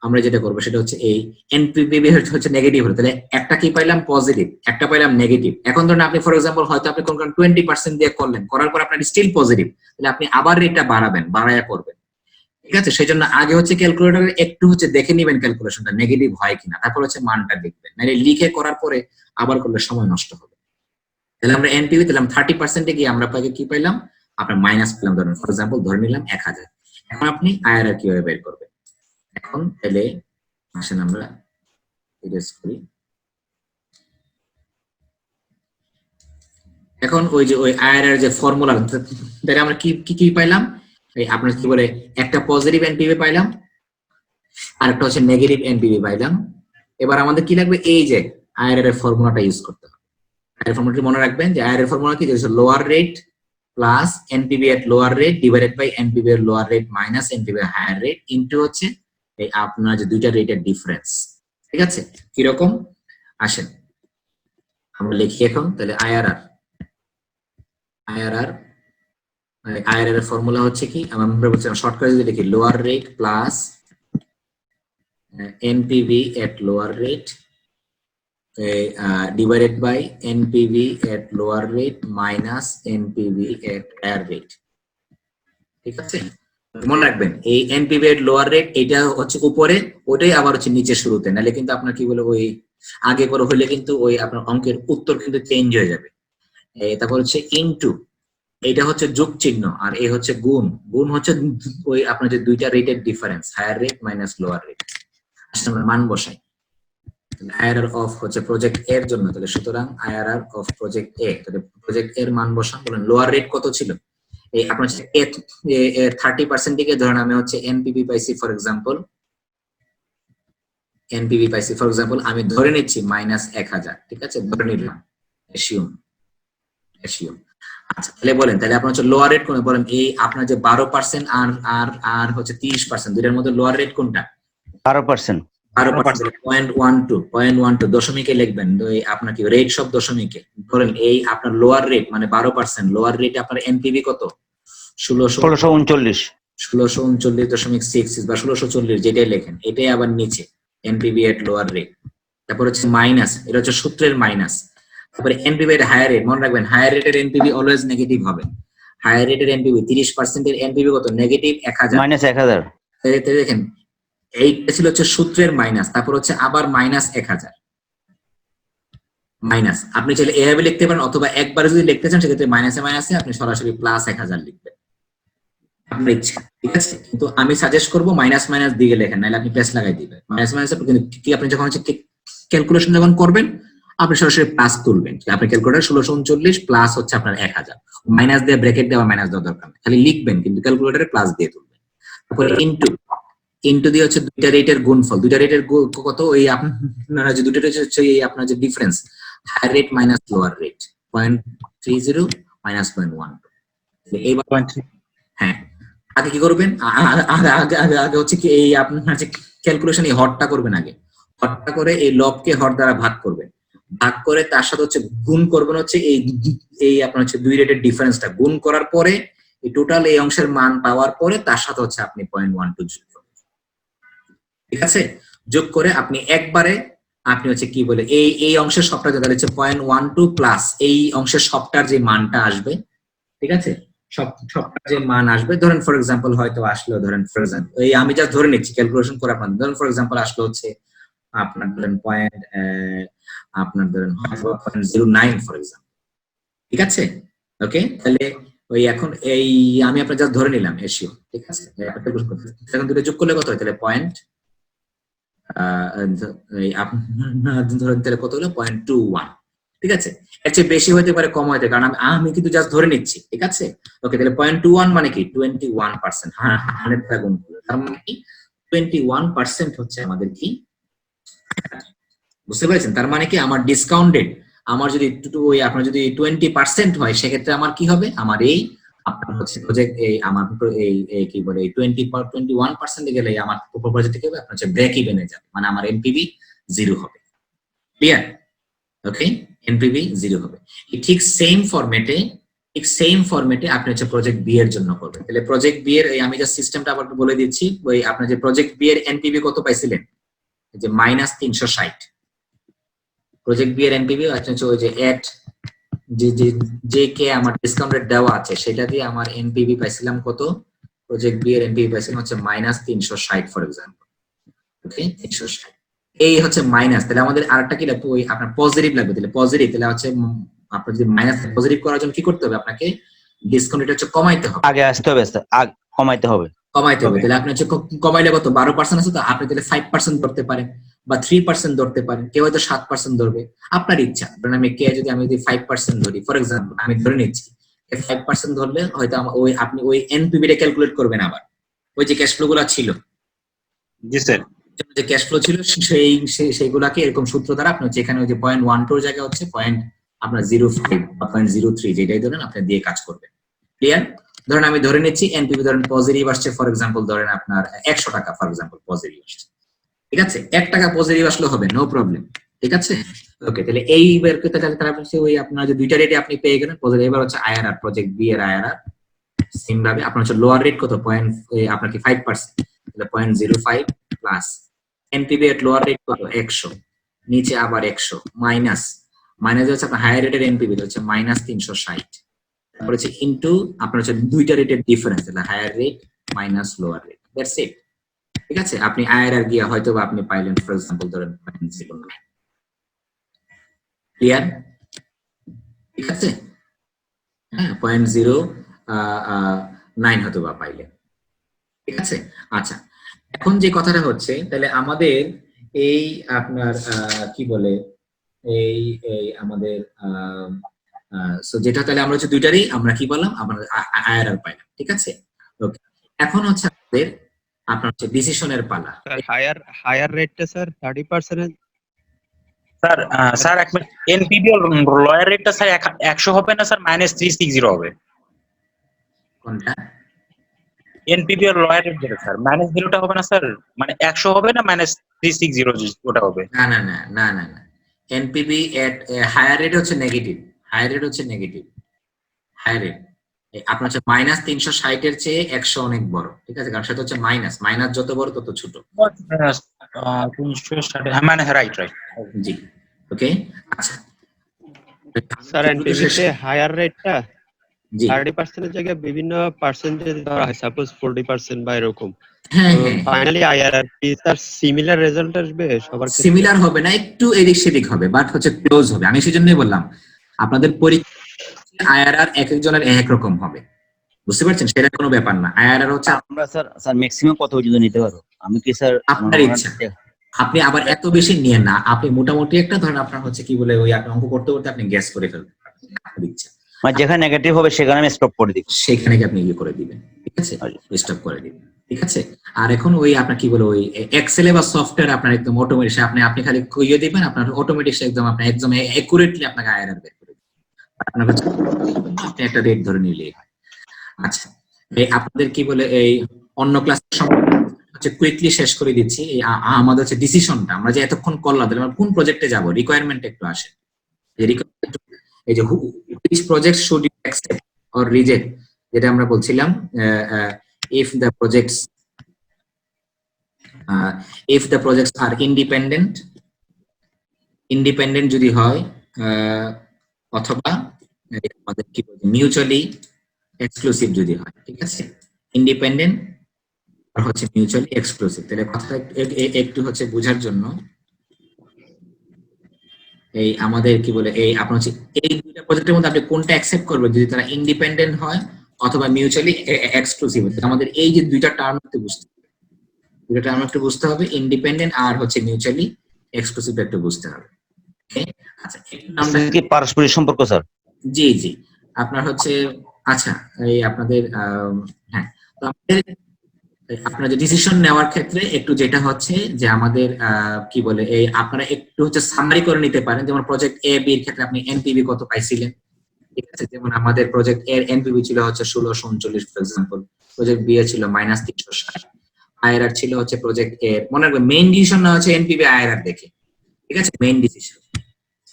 আমরা যেটা করবো সেটা হচ্ছে এই এনপিভি হচ্ছে নেগেটিভ হলো, তাহলে একটা কি পাইলাম পজিটিভ, একটা পাইলাম নেগেটিভ। এখন ধরুন আপনি ফর এক্সাম্পল হয়তো আপনি কোন 20% দিয়ে করলেন, করার পর আপনার স্টিল পজিটিভ, তাহলে আপনি আবার রেটটা বাড়ায়া করবেন। ঠিক আছে, সেই জন্য আগে হচ্ছে ক্যালকুলেটরে একটু হচ্ছে দেখে নিবেন ক্যালকুলেশনটা নেগেটিভ হয় কিনা, তারপর হচ্ছে মানটা লিখবেন, মানে লিখে করার পরে আবার করলে সময় নষ্ট হবে। তাহলে আমরা এনপিভি দিলাম 30% গিয়ে আমরা কি পাইলাম, আপনার মাইনাস পেলাম, ধরুন ফর এক্সাম্পল ধরে নিলাম 1000। এখন আপনি আইআরআর কিভাবে বের করবেন, এখন তাহলে আসেন আমরা ইরেজ করি। এখন ওই যে ওই আইআরআর যে ফর্মুলা, তাহলে আমরা কি পাইলাম, এই আপনার কি বলে একটা পজিটিভ এনপিভি পাইলাম আর একটা হচ্ছে নেগেটিভ এনপিভি পাইলাম। এবার আমাদের কি লাগবে, এই যে আইআরআর এর ফর্মুলাটা ইউজ করতে হবে। আইআরআর ফর্মুলাটি মনে রাখবেন যে আইআরআর ফর্মুলা কি, যে lower rate plus NPV at lower rate divided by NPV এর লোয়ার রেট মাইনাস এনপিভি এর হায়ার রেট ইনটু হচ্ছে এই আপনার যে দুইটা রেটের ডিফারেন্স। ঠিক আছে, কিরকম আসেন আমরা লিখি এখন, তাহলে আইআরআর এর ফর্মুলা হচ্ছে কি, আমরা বলছিলাম শর্টকাট যদি লিখি lower rate plus NPV at lower rate divided by NPV at lower rate minus NPV at higher rate। ঠিক আছে, মনে রাখবেন এই NPV at lower rate এটা হচ্ছে উপরে, ওটাই আবার হচ্ছে নিচে শুরুতে, নাহলে কিন্তু আপনার কি বলে ওই আগে পরে হলে কিন্তু ওই আপনার অঙ্কের উত্তর কিন্তু চেঞ্জ হয়ে যাবে। তারপর হচ্ছে ইনটু, এটা হচ্ছে যোগ চিহ্ন, আর এই হচ্ছে গুণ হচ্ছে ওই আপনার যে দুইটা রেটের difference, higher rate minus lower rate. আসলে আমরা মান বসাই, আইআরআর অফ হচ্ছে প্রজেক্ট এর জন্য, তাহলে সুতরাং আইআরআর অফ প্রজেক্ট এ, তাহলে প্রজেক্ট এর মান বসান। বলেন লোয়ার রেট কত ছিল, এই আপনার হচ্ছে 30% দিকে ধরেন আমি হচ্ছে এনপিভি পাইছি ফর এক্সাম্পল, আমি ধরে নিচ্ছি -1000। ঠিক আছে, ধরে নিলাম, এসিউম। আচ্ছা, তাহলে বলেন তাহলে আপনার হচ্ছে লোয়ার রেট কোন, বলেন এই আপনার যে 12% আর হচ্ছে 30%, দুইটার মধ্যে লোয়ার রেট কোনটা, 12%। 0.12 দশমিকে লিখবেন, আপনার কি রেট সব দশমিকে ধরেন, এই আপনার লোয়ার রেট মানে 12%, লোয়ার রেট আপনার এনপিভি কত, 1639.6 বা 1640 যেটাই লেখেন, এটাই আবার নিচে এনপিভি এট লোয়ার রেট। তারপর হচ্ছে মাইনাস, এটা হচ্ছে সূত্রের মাইনাস। তারপরে এনপিভি এর হায়ার রেট, মনে রাখবেন হায়ার রেটের এনপিভি অলওয়েজ নেগেটিভ হবে। হায়ার রেটের এনপিভি 30% এর এনপিভি কত, নেগেটিভ 1000, -1000। দেখেন এইটা ছিল হচ্ছে সূত্রের মাইনাস, তারপর হচ্ছে আবার -1000 মাইনাস। আপনি চাইলে এভাবে লিখতে পারেন, অথবা একবার যদি লিখতে চান সেক্ষেত্রে মাইনাসে আপনি সরাসরি +1000 লিখবেন, আপনার ইচ্ছা। ঠিক আছে, কিন্তু আমি সাজেস্ট করবো মাইনাস দিকে লেখেন, নাহলে আপনি প্লাস লাগাই দিবেন। মাইনাস কিন্তু কি আপনি যখন হচ্ছে ক্যালকুলেশন যখন করবেন আপনি সরাসরি প্লাস তুলবেন। আপনি ক্যালকুলেটর 1639 প্লাস হচ্ছে আপনার 1000, মাইনাস দিয়ে ব্র্যাকেট দেওয়া মাইনাস দেওয়ার দরকার নেই, খালি লিখবেন কিন্তু ক্যালকুলেটরে প্লাস দিয়ে তুলবেন। তারপরে ইনটু দিয়ে হচ্ছে দুইটা রেটের গুণফল, দুইটা রেটের কত, ওই আপনার যে দুইটা রেট হচ্ছে এই আপনার যে difference, higher rate minus lower rate 0.30 minus 0.12। এইবার হ্যাঁ, আগে কি করবেন, আগে হচ্ছে কি এই আপনার যে ক্যালকুলেশন এই হরটা করবেন, আগে হরটা করে এই লবকে হর দ্বারা ভাগ করবেন, ভাগ করে তার সাথে হচ্ছে গুণ করবেন হচ্ছে এই আপনার হচ্ছে দুই রেটের ডিফারেন্সটা গুণ করার পরে এই টোটাল এই অংশের মান পাওয়ার পরে তার সাথে হচ্ছে আপনি 0.12 যোগ করবেন। ঠিক আছে, যোগ করে আপনি একবারে আপনি হচ্ছে কি বলে এই অংশের সবটা যেটা হচ্ছে 0.12 প্লাস এই অংশের সবটার যে মানটা আসবে, ঠিক আছে, সবটার যে মান আসবে, ধরেন ফর এক্সাম্পল হয়তো আসলো, ধরেন ফর এক্সাম্পল এই আমি যা ধরে নিচ্ছি ক্যালকুলেশন করে আপনার, ধরেন ফর এক্সাম্পল আসলো হচ্ছে আপনার ধরেন আপনার ধরেন 0.09 ফর এক্সাম্পল। ঠিক আছে, ওকে, তাহলে ওই এখন এই আমি আপনার জাস্ট ধরে নিলাম এসিও, ঠিক আছে, এখন দুটো যোগ করলে কত হয় তাহলে পয়েন্ট ধরেন তাহলে কত হলো 0.21, ঠিক আছে। এর চেয়ে বেশি হতে পারে কম হতে, কারণ আমি কিন্তু জাস্ট ধরে নিচ্ছি, ঠিক আছে। ওকে, তাহলে 0.21 মানে কি 21%, হ্যাঁ 100 গুণ করলে তার মানে কি 21% হচ্ছে আমাদের কি, বুঝতে পেরেছেন? তার মানে কি আমার ডিসকাউন্টেড, আমার যদি ওই আপনার যদি 20% হয় সেক্ষেত্রে আমার কি হবে, আমার এই আপনার হচ্ছে প্রজেক্ট এই আমার এই কি বলে 21% গেলে আমার প্রজেক্ট কি হবে, আপনার হচ্ছে ব্রেক ইভেনে যাবে, মানে আমার এনপিভি 0 হবে। ক্লিয়ার? ওকে, এনপিভি 0 হবে। ঠিক সেম ফরম্যাটে আপনি হচ্ছে প্রজেক্ট বি এর জন্য করবেন। তাহলে প্রজেক্ট বি এর আমি জাস্ট সিস্টেমটা আবার বলে দিচ্ছি। ওই আপনার যে প্রজেক্ট বি এর এনপিভি কত পাইছিলেন, যে -360, প্রজেক্ট বি এর এনপিভি হচ্ছে ওই যে এট যে কে আমার ডিসকাউন্ট রেট দেওয়া আছে সেটা দিয়ে আমার এনপিভি পাইছিলাম কত, প্রজেক্ট বি এর এনপিভি পাইছিলাম হচ্ছে -360 ফর এক্সাম্পল। ওকে, 360 এই হচ্ছে মাইনাস, তাহলে আমাদের আরেকটা কি লাগবে, ওই আপনার পজিটিভ লাগবে। তাহলে পজিটিভ, তাহলে হচ্ছে আপনার যদি মাইনাস পজিটিভ করার জন্য কি করতে হবে, আপনাকে ডিসকাউন্ট রেট হচ্ছে কমাইতে হবে, আগে আসতে হবে স্যার, কমাইতে হবে। তাহলে আপনি হচ্ছে কমাইলে কত 12% আছে, তো আপনি তাহলে 5% ধরতে পারেন বা 3% ধরতে পারেন, কেউ হয়তো 7% ধরবে, আপনার ইচ্ছা। কারণ আমি যদি 5% ধরি ফর এক্সাম্পল, আমি ধরে নিচ্ছি 5% ধরলে হয়তো ওই আপনি ওই এনপিভি টা ক্যালকুলেট করবেন আবার, ওই যে ক্যাশ ফ্লো গুলো ছিল, জি স্যার। যে ক্যাশ ফ্লো ছিল সেইগুলাকে এরকম সূত্র দ্বারা আপনি হচ্ছে এখানে ওই যে 0.12 এর জায়গায় হচ্ছে আপনার 0.5 বা 0.03 যেটাই ধরেন আপনি দিয়ে কাজ করবেন। ক্লিয়ার? ধরেন আমি ধরে নিচ্ছি এনপিভি ধরেন পজিটিভ আসছে, ফর এক্সাম্পল ধরেন আপনার 100 টাকা ফর এক্সাম্পল পজিটিভ আসছে, ঠিক আছে, 1 টাকা পজিটিভ আসলে হবে, নো প্রবলেম, ঠিক আছে। ওকে, তাহলে এই বের করতে গেলে তার হচ্ছে ওই আপনার যে দুইটা রেটে আপনি পেয়ে গেলেন পজিটিভ। এবার হচ্ছে আইআরআর, প্রজেক্ট বি এর আইআরআর সেম ভাবে আপনার হচ্ছে লোয়ার রেট কত, আপনার কি 5%, তাহলে 0.05 প্লাস এনপিভি এর লোয়ার রেট কত 100, নিচে আবার 100 মাইনাস হচ্ছে আপনার হায়ার রেটের এনপিভি হচ্ছে -360, তারপর হচ্ছে ইনটু আপনার হচ্ছে দুইটা রেটের ডিফারেন্স, তাহলে higher rate minus lower rate, that's it, ঠিক আছে। আপনি আইআরআর গিয়া হয়তো বা আপনি পাইলেন ফর এক্সাম্পল ধরেন 0.09। ক্লিয়ার? ঠিক আছে, হ্যাঁ 0.09 হয়তো বা পাইলেন, ঠিক আছে। আচ্ছা, এখন যে কথাটা হচ্ছে তাহলে আমাদের এই আপনার কি বলে এই এই আমাদের সো যেটা তাহলে আমরা হচ্ছে দুইটারই আমরা কি বললাম, আমরা আইআরআর পাইলাম, ঠিক আছে। ওকে, এখন হচ্ছে আমাদের আপনার হচ্ছে ডিসিশনের পালা। হায়ার রেটটা স্যার 30%। স্যার স্যার এক মিনিট, এনপিভি লয়ার রেটটা স্যার 100 হবে না স্যার, -360 হবে। কোনটা? এনপিভি আর লয়ার রেট যেটা স্যার -0টা হবে না স্যার, মানে 100 হবে না -360 ওটা হবে? না না না না না না, এনপিভি এট হায়ার রেট হচ্ছে নেগেটিভ, হায়ার রেট হচ্ছে নেগেটিভ, হায়ার রেট আপনার হচ্ছে -360 এর চেয়ে 100 অনেক বড়, ঠিক আছে, কারণ সেটা হচ্ছে মাইনাস যত বড় তত ছোট। 360, হ্যাঁ মানে রাইট। জি, ওকে, আচ্ছা স্যার এনপিভিতে হায়ার রেটটা জি 30% এর জায়গায় বিভিন্ন পার্সেন্টেজ ধরা হয়, সাপোজ 40% বা এরকম। হ্যাঁ তো হ্যাঁ, ফাইনালি আইআরআর কি স্যার সিমিলার রেজাল্ট আসবে সবার ক্ষেত্রে? সিমিলার হবে না, একটু এদিক সেদিক হবে, বাট হচ্ছে ক্লোজ হবে। আমি সেজন্যই বললাম আপনাদের পরীক্ষা আইআরআর এক একজনের এক রকম হবে, বুঝতে পারছেন, সেটা কোনো ব্যাপার না। আইআরআর হচ্ছে আমরা স্যার ম্যাক্সিমাম কত পর্যন্ত নিতে পারবো? আমি কি স্যার আপনার ইচ্ছা, আপনি আবার এত বেশি নিয়েন না, আপনি মোটামুটি একটা ধরেন আপনার হচ্ছে কি বলে ওই আপনি অঙ্ক করতে করতে আপনি গ্যাস করে ফেলবেন, আপনার ইচ্ছা, মানে যেখানে নেগেটিভ হবে সেখানে আমি স্টপ করে দিব, সেখানে কি আপনি ইয়ে করে দিবেন, ঠিক আছে, স্টপ করে দিবেন, ঠিক আছে। আর এখন ওই আপনার কি বলে ওই এক্সেলে বা সফটওয়্যার আপনার একদম অটোমেটিক, আপনি খালি ইয়ে দিবেন, আপনার অটোমেটিক একদম আপনার একদম একুরেটলি আপনাকে আইআরআর বের করে দিবে, আপনার হচ্ছে আপনি একটা রেট ধরে নিলেই হয়। আচ্ছা, এই আপনাদের কি বলে এই অন্য ক্লাস হচ্ছে কুইকলি শেষ করে দিচ্ছি। এই আমাদের হচ্ছে ডিসিশনটা আমরা যে এতক্ষণ করলাম, তাহলে আমরা কোন প্রজেক্টে যাব, রিকোয়ারমেন্ট একটু আসে। এই যে which project should you accept or reject, যেটা আমরা বলছিলাম if the projects are independent যদি হয়, অথবা আমাদের কি বলছে মিউচুয়ালি এক্সক্লুসিভ যদি হয়, ঠিক আছে, ইন্ডিপেন্ডেন্ট আর হচ্ছে মিউচুয়ালি এক্সক্লুসিভ। তাহলে কথাটা একটু হচ্ছে বোঝার জন্য এই আমাদের কি বলে এই আপনার হচ্ছে এই দুইটা প্রজেক্টের মধ্যে আপনি কোনটা অ্যাকসেপ্ট করবেন যদি তারা ইন্ডিপেন্ডেন্ট হয় অথবা মিউচুয়ালি এক্সক্লুসিভ হয়। আমাদের এই যে দুইটা টার্ম একটু বুঝতে হবে, দুইটা টার্ম একটু বুঝতে হবে, ইন্ডিপেন্ডেন্ট আর হচ্ছে মিউচুয়ালি এক্সক্লুসিভ একটু বুঝতে হবে। Okay? আচ্ছা একটু আমরা কি পারস্পরিক সম্পর্ক স্যার? জি জি আপনার হচ্ছে আচ্ছা এই আপনাদের হ্যাঁ তো আমাদের আপনার যে ডিসিশন নেওয়ার ক্ষেত্রে একটু যেটা হচ্ছে যে আমাদের কি বলে এই আপনারা একটু হচ্ছে সামারি করে নিতে পারেন, যেমন প্রজেক্ট এ বি এর ক্ষেত্রে আপনি এনপিভি কত পাইছিলেন, ঠিক আছে? যেমন আমাদের প্রজেক্ট এর এনপিভি ছিল হচ্ছে 1639 for example, project B A ছিল -360, আইআরআর ছিল হচ্ছে প্রজেক্ট এ, মনে রাখবেন মেইন ডিসিশন না হচ্ছে এনপিভি আইআরআর দেখে, ঠিক আছে? মেইন ডিসিশন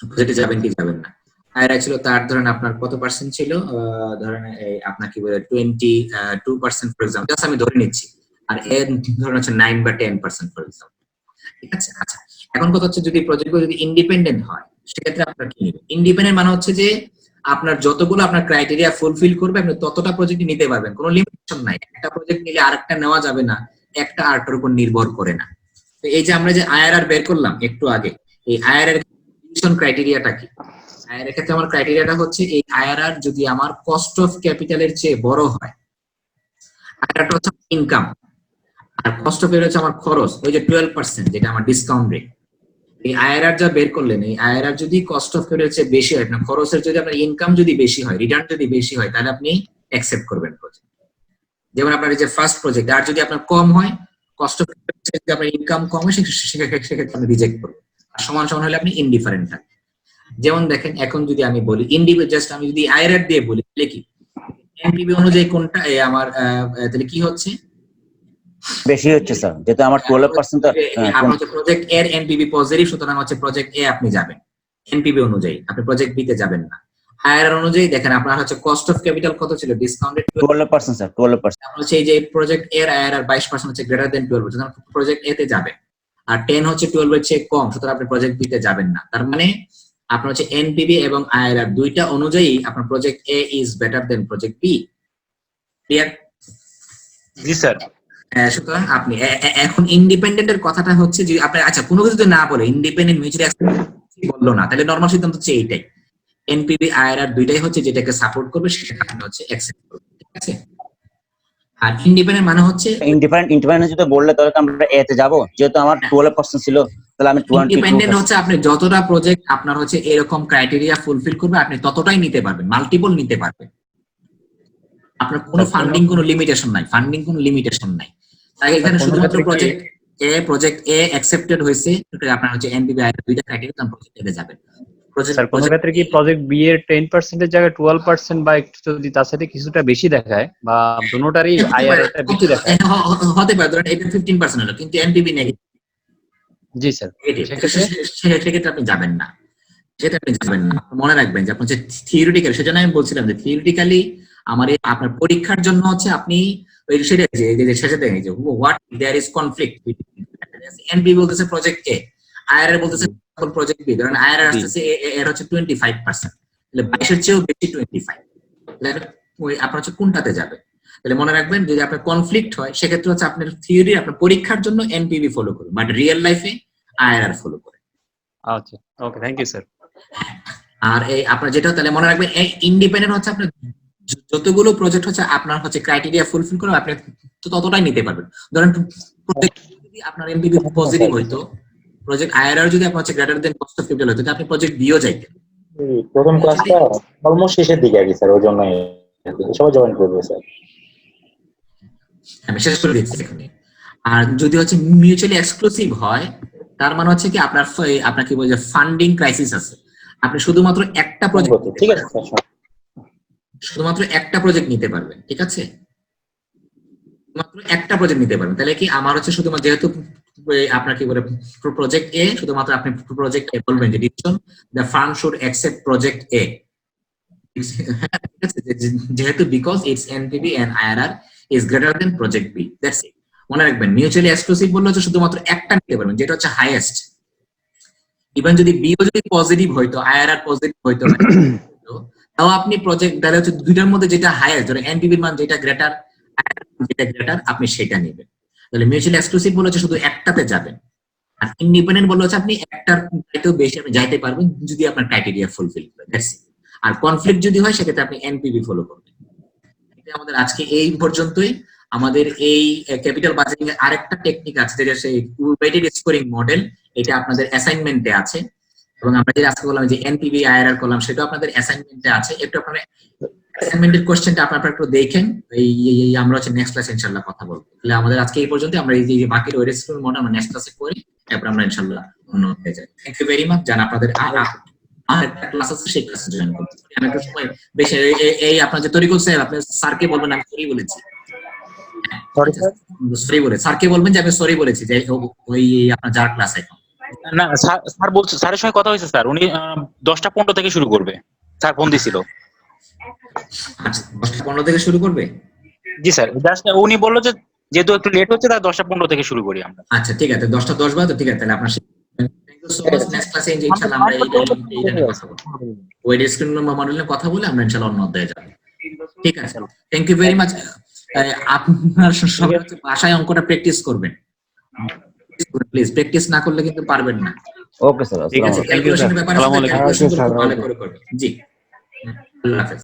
প্রজেক্টে যাবেন কি যাবেন না। আইআরআর ছিল তার ধরেন আপনার কত পার্সেন্ট ছিল, ধরেন এই আপনার কি বলে 22% ফর এক্সাম্পল, জাস্ট আমি ধরে নিচ্ছি, আর এর ধরেন হচ্ছে 9 বা 10% ফর এক্সাম্পল, ঠিক আছে? আচ্ছা এখন কথা হচ্ছে যদি প্রজেক্টগুলো যদি ইন্ডিপেন্ডেন্ট হয় সেক্ষেত্রে আপনার কি নেবেন? ইন্ডিপেন্ডেন্ট মানে হচ্ছে যে আপনার যতগুলো আপনার ক্রাইটেরিয়া ফুলফিল করবে আপনি ততটা প্রজেক্ট নিতে পারবেন, কোনো লিমিটেশন নাই। একটা প্রজেক্ট নিলে আরেকটা নেওয়া যাবে না, একটা আরেকটার উপর নির্ভর করে না। তো এই যে আমরা যে আইআরআর বের করলাম একটু আগে, এই আইআরআর ডিসিশন ক্রাইটেরিয়াটা কি? আইআরআর ক্ষেত্রে আমার ক্রাইটেরিয়াটা হচ্ছে এই আইআরআর যদি আমার কস্ট অফ ক্যাপিটালের চেয়ে বড় হয়, আইআরআরটা হচ্ছে ইনকাম আর কস্ট অফ হচ্ছে আমার খরচ, ওই যে 12% যেটা আমার ডিসকাউন্ট রেট। এই আইআরআর যা বের করলেন, এই আইআরআর যদি কস্ট অফ ক্যাপিটালের চেয়ে বেশি হয়, আপনার খরচের যদি আপনার ইনকাম যদি বেশি হয়, রিটার্ন যদি বেশি হয়, তাহলে আপনি অ্যাকসেপ্ট করবেন প্রজেক্ট। যেমন আপনার এই যে ফার্স্ট প্রজেক্ট, আর যদি আপনার কম হয়, কস্ট অফ ক্যাপিটালের চেয়ে যদি আপনার ইনকাম কম হয়, সেক্ষেত্রে আপনি রিজেক্ট করবেন। আর সমান সমান হলে আপনি ইনডিফারেন্ট থাকবেন। যেমন দেখেন এখন যদি আমি বলি ইন্ডিভিজুয়াল, জাস্ট আমি যদি আইআরআর দিয়ে বলি তাহলে কি এনপিভি অনুযায়ী কোনটা আমার তাহলে কি হচ্ছে বেশি হচ্ছে স্যার, যেহেতু আমার 12% আপনার হচ্ছে প্রজেক্ট এর এনপিভি পজিটিভ, সুতরাং হচ্ছে প্রজেক্ট এ আপনি যাবেন এনপিভি অনুযায়ী, আপনি প্রজেক্ট বি তে যাবেন না। আইআরআর অনুযায়ী দেখেন আপনার হচ্ছে কস্ট অফ ক্যাপিটাল কত ছিল, ডিসকাউন্টেড 12% স্যার, 12%। আপনার হচ্ছে এই যে প্রজেক্ট এর আইআরআর 22% হচ্ছে গ্রেটার দেন 12, সুতরাং প্রজেক্ট এ তে যাবেন। আর 10 হচ্ছে 12 এর চেয়ে কম, সুতরাং আপনি প্রজেক্ট বি তে যাবেন না। তার মানে আপনার হচ্ছে এনপিভি এবং আইআরআর দুইটা অনুযায়ী আপনার project A is better than project B. Clear? জি স্যার। সুতরাং আপনি এখন ইন্ডিপেন্ডেন্টের কথাটা হচ্ছে যে আপনি আচ্ছা কোনো কিছু যদি না বলে ইন্ডিপেন্ডেন্ট মিউচুয়ালি বললো না, তাহলে নরমাল সিদ্ধান্ত হচ্ছে এইটাই, এনপিভি আইআরআর দুইটাই হচ্ছে যেটাকে সাপোর্ট করবে সেটা আপনি হচ্ছে অ্যাকসেপ্ট করবেন, ঠিক আছে? আর ইন্ডিপেন্ডেন্ট মানে হচ্ছে ইন্ডিপেন্ডেন্ট যদি বললে তাহলে তো আমরা এ তে যাব, যেহেতু আমার 12% ছিল তাহলে আমি 22। ইন্ডিপেন্ডেন্ট হচ্ছে আপনি যতটা প্রজেক্ট আপনার হচ্ছে এরকম ক্রাইটেরিয়া ফুলফিল করবে আপনি ততটাই নিতে পারবেন, মাল্টিপল নিতে পারবেন। আপনার কোনো ফান্ডিং কোনো লিমিটেশন নাই, ফান্ডিং কোনো লিমিটেশন নাই। তাই এখানে শুধুমাত্র প্রজেক্ট এ অ্যাকসেপ্টেড হয়েছে, আপনার হচ্ছে এনপিভি আইআরআর দুইটা ক্রাইটেরিয়া, তখন প্রজেক্ট এ যাবেন। স্যার কোন ক্ষেত্রে কি প্রজেক্ট বি এর 10% এর জায়গায় 12% বা একটু যদি তার সাথে কিছুটা বেশি দেখায় বা দুটোটারই আইআরআরটা বেশি দেখায়, হতে পারে, ধরেন এটা 15% হলো কিন্তু এনপিভি নেগেটিভ, জি স্যার, সেক্ষেত্রে আপনি যাবেন না, সেটা আপনি যাবেন না। মনে রাখবেন যে আপনার যে থিওরিটিক্যাল, সেজন্য আমি বলছিলাম যে থিওরিটিক্যালি আমার আপনার পরীক্ষার জন্য হচ্ছে আপনি ওই সেটা যে শেষে দেখেন যে what there is conflict, NP বলতেছে প্রজেক্ট এ, আইআরআর বলতেছে প্রজেক্ট বি, ধরেন আইআরআর আসছে এর হচ্ছে 25%, তাহলে 22 এর চেয়েও বেশি 25, তাহলে ওই আপনার হচ্ছে কোনটাতে যাবে? তাহলে মনে রাখবেন যদি আপনার কনফ্লিক্ট হয় সেক্ষেত্রে হচ্ছে আপনার থিওরি আপনার পরীক্ষার জন্য এনপিভি ফলো করুন, বাট রিয়েল লাইফে আইআরআর ফলো করুন। আচ্ছা ওকে, থ্যাংক ইউ স্যার। আর এই আপনার যেটা তাহলে মনে রাখবেন এই ইন্ডিপেন্ডেন্ট হচ্ছে আপনার যতগুলো প্রজেক্ট হচ্ছে আপনার হচ্ছে ক্রাইটেরিয়া ফুলফিল করে আপনি ততটাই নিতে পারবেন। ধরেন প্রজেক্ট যদি আপনার এমপিভি পজিটিভ হইতো, প্রজেক্ট আইআরআর যদি আপনার হচ্ছে greater than cost of capital হতো, তাহলে আপনি প্রজেক্ট বিও যাইতেন। প্রথম ক্লাসটা অলমোস্ট শেষের দিকে আর কি স্যার, ওই জন্য সবাই জয়েন করবে স্যার। আমি শেষ করে দিচ্ছি এখানে। আর যদি হচ্ছে মিউচুয়ালি এক্সক্লুসিভ হয় তার মানে হচ্ছে কি আপনার কি বলে ফান্ডিং ক্রাইসিস আছে, আপনি শুধুমাত্র একটা প্রজেক্ট, ঠিক আছে স্যার, শুধুমাত্র একটা প্রজেক্ট নিতে পারবেন, ঠিক আছে? মাত্র একটা প্রজেক্ট নিতে পারবেন। তাহলে কি আমার হচ্ছে শুধুমাত্র যেহেতু আপনার কি বলে প্রজেক্ট এ, শুধুমাত্র আপনি প্রজেক্ট এ বলবেন যে decision the firm should accept project A, যেহেতু because it's NPV and IRR is greater than project B, that's it. মনে রাখবেন মিউচুয়ালি এক্সক্লুসিভ বললে হচ্ছে শুধুমাত্র একটা নিতে পারবেন যেটা হচ্ছে হাইয়েস্ট। ইভেন যদি বিও যদি পজিটিভ হইতো, আইআরআর পজিটিভ হইতো, তাও আপনি প্রজেক্ট তাহলে হচ্ছে দুইটার মধ্যে যেটা হাইয়েস্ট, ধরে এনপিভির মান যেটা গ্রেটার, যেটা গ্রেটার আপনি সেটা নেবেন। তাহলে মিউচুয়ালি এক্সক্লুসিভ বলে হচ্ছে শুধু একটাতে যাবেন, আর ইন্ডিপেন্ডেন্ট বলতে হচ্ছে আপনি একটার চাইতেও বেশি আপনি যাইতে পারবেন যদি আপনার ক্রাইটেরিয়া ফুলফিল করে। That's it. আর কনফ্লিক্ট যদি হয় সেক্ষেত্রে আপনি এনপিভি ফলো করবেন। এটা আমাদের আজকে এই পর্যন্তই। আমাদের এই ক্যাপিটাল বাজেটিং এর আরেকটা টেকনিক আছে যেটা সেই ওয়েটেড স্কোরিং মডেল, এটা আপনাদের অ্যাসাইনমেন্টে আছে, এবং আমরা যে আজকে বললাম যে এনপিভি আইআরআর করলাম সেটাও আপনাদের অ্যাসাইনমেন্টে আছে। একটু আপনারা অ্যাসাইনমেন্টের কোশ্চেনটা আপনারা একটু দেখেন। এই আমরা হচ্ছে নেক্সট ক্লাসে ইনশাআল্লাহ কথা বলবো। তাহলে আমাদের আজকে এই পর্যন্ত। আমরা এই যে বাকি ওয়েটেড স্কোরিং মডেল আমরা নেক্সট ক্লাসে করি, তারপর আমরা ইনশাআল্লাহ অন্য হয়ে যাই। Thank you very much. জান আপনাদের আর একটা ক্লাস আছে, সেই ক্লাসে জয়েন করতে পারি। আমি একটু সময় বেশি এই আপনার যে তরিকুল সাহেব, আপনি স্যারকে বলবেন আমি সরি বলেছি। Sorry sir. সরি বলে স্যারকে বলবেন যে আমি সরি বলেছি যে ওই আপনার যার ক্লাস এখন। না স্যার বলছে, স্যারের সঙ্গে কথা হয়েছে স্যার, উনি 10টা 15 থেকে শুরু করবে, স্যার ফোন দিছিল। আচ্ছা 10টা 15 থেকে শুরু করবে। জি স্যার, জাস্ট উনি বললো যে যেহেতু একটু লেট হচ্ছে তাই 10টা 15 থেকে শুরু করি আমরা। আচ্ছা ঠিক আছে, 10টা 10 বাজে, ঠিক আছে। তাহলে আপনার thank you so much. Next ক্লাসে ইনশাআল্লাহ আমরা এই নিয়ে কথা বলবো। ওয়েড স্ক্রিন মডেল নিয়ে কথা বলে আমরা ইনশাআল্লাহ অন্য অধ্যায়ে যাব। ঠিক আছে, থ্যাংক ইউ ভেরি মাচ। আপনার সবাই হচ্ছে বাসায় অঙ্কটা প্র্যাকটিস করবেন প্লিজ। প্র্যাকটিস না করলে কিন্তু পারবেন না। ওকে স্যার, ঠিক আছে, আসসালামু আলাইকুম। ক্যালকুলেশনের ব্যাপারে আসসালামু আলাইকুম। ক্যালকুলেশন ভালো করে করবেন। জি, আল্লাহ হাফেজ।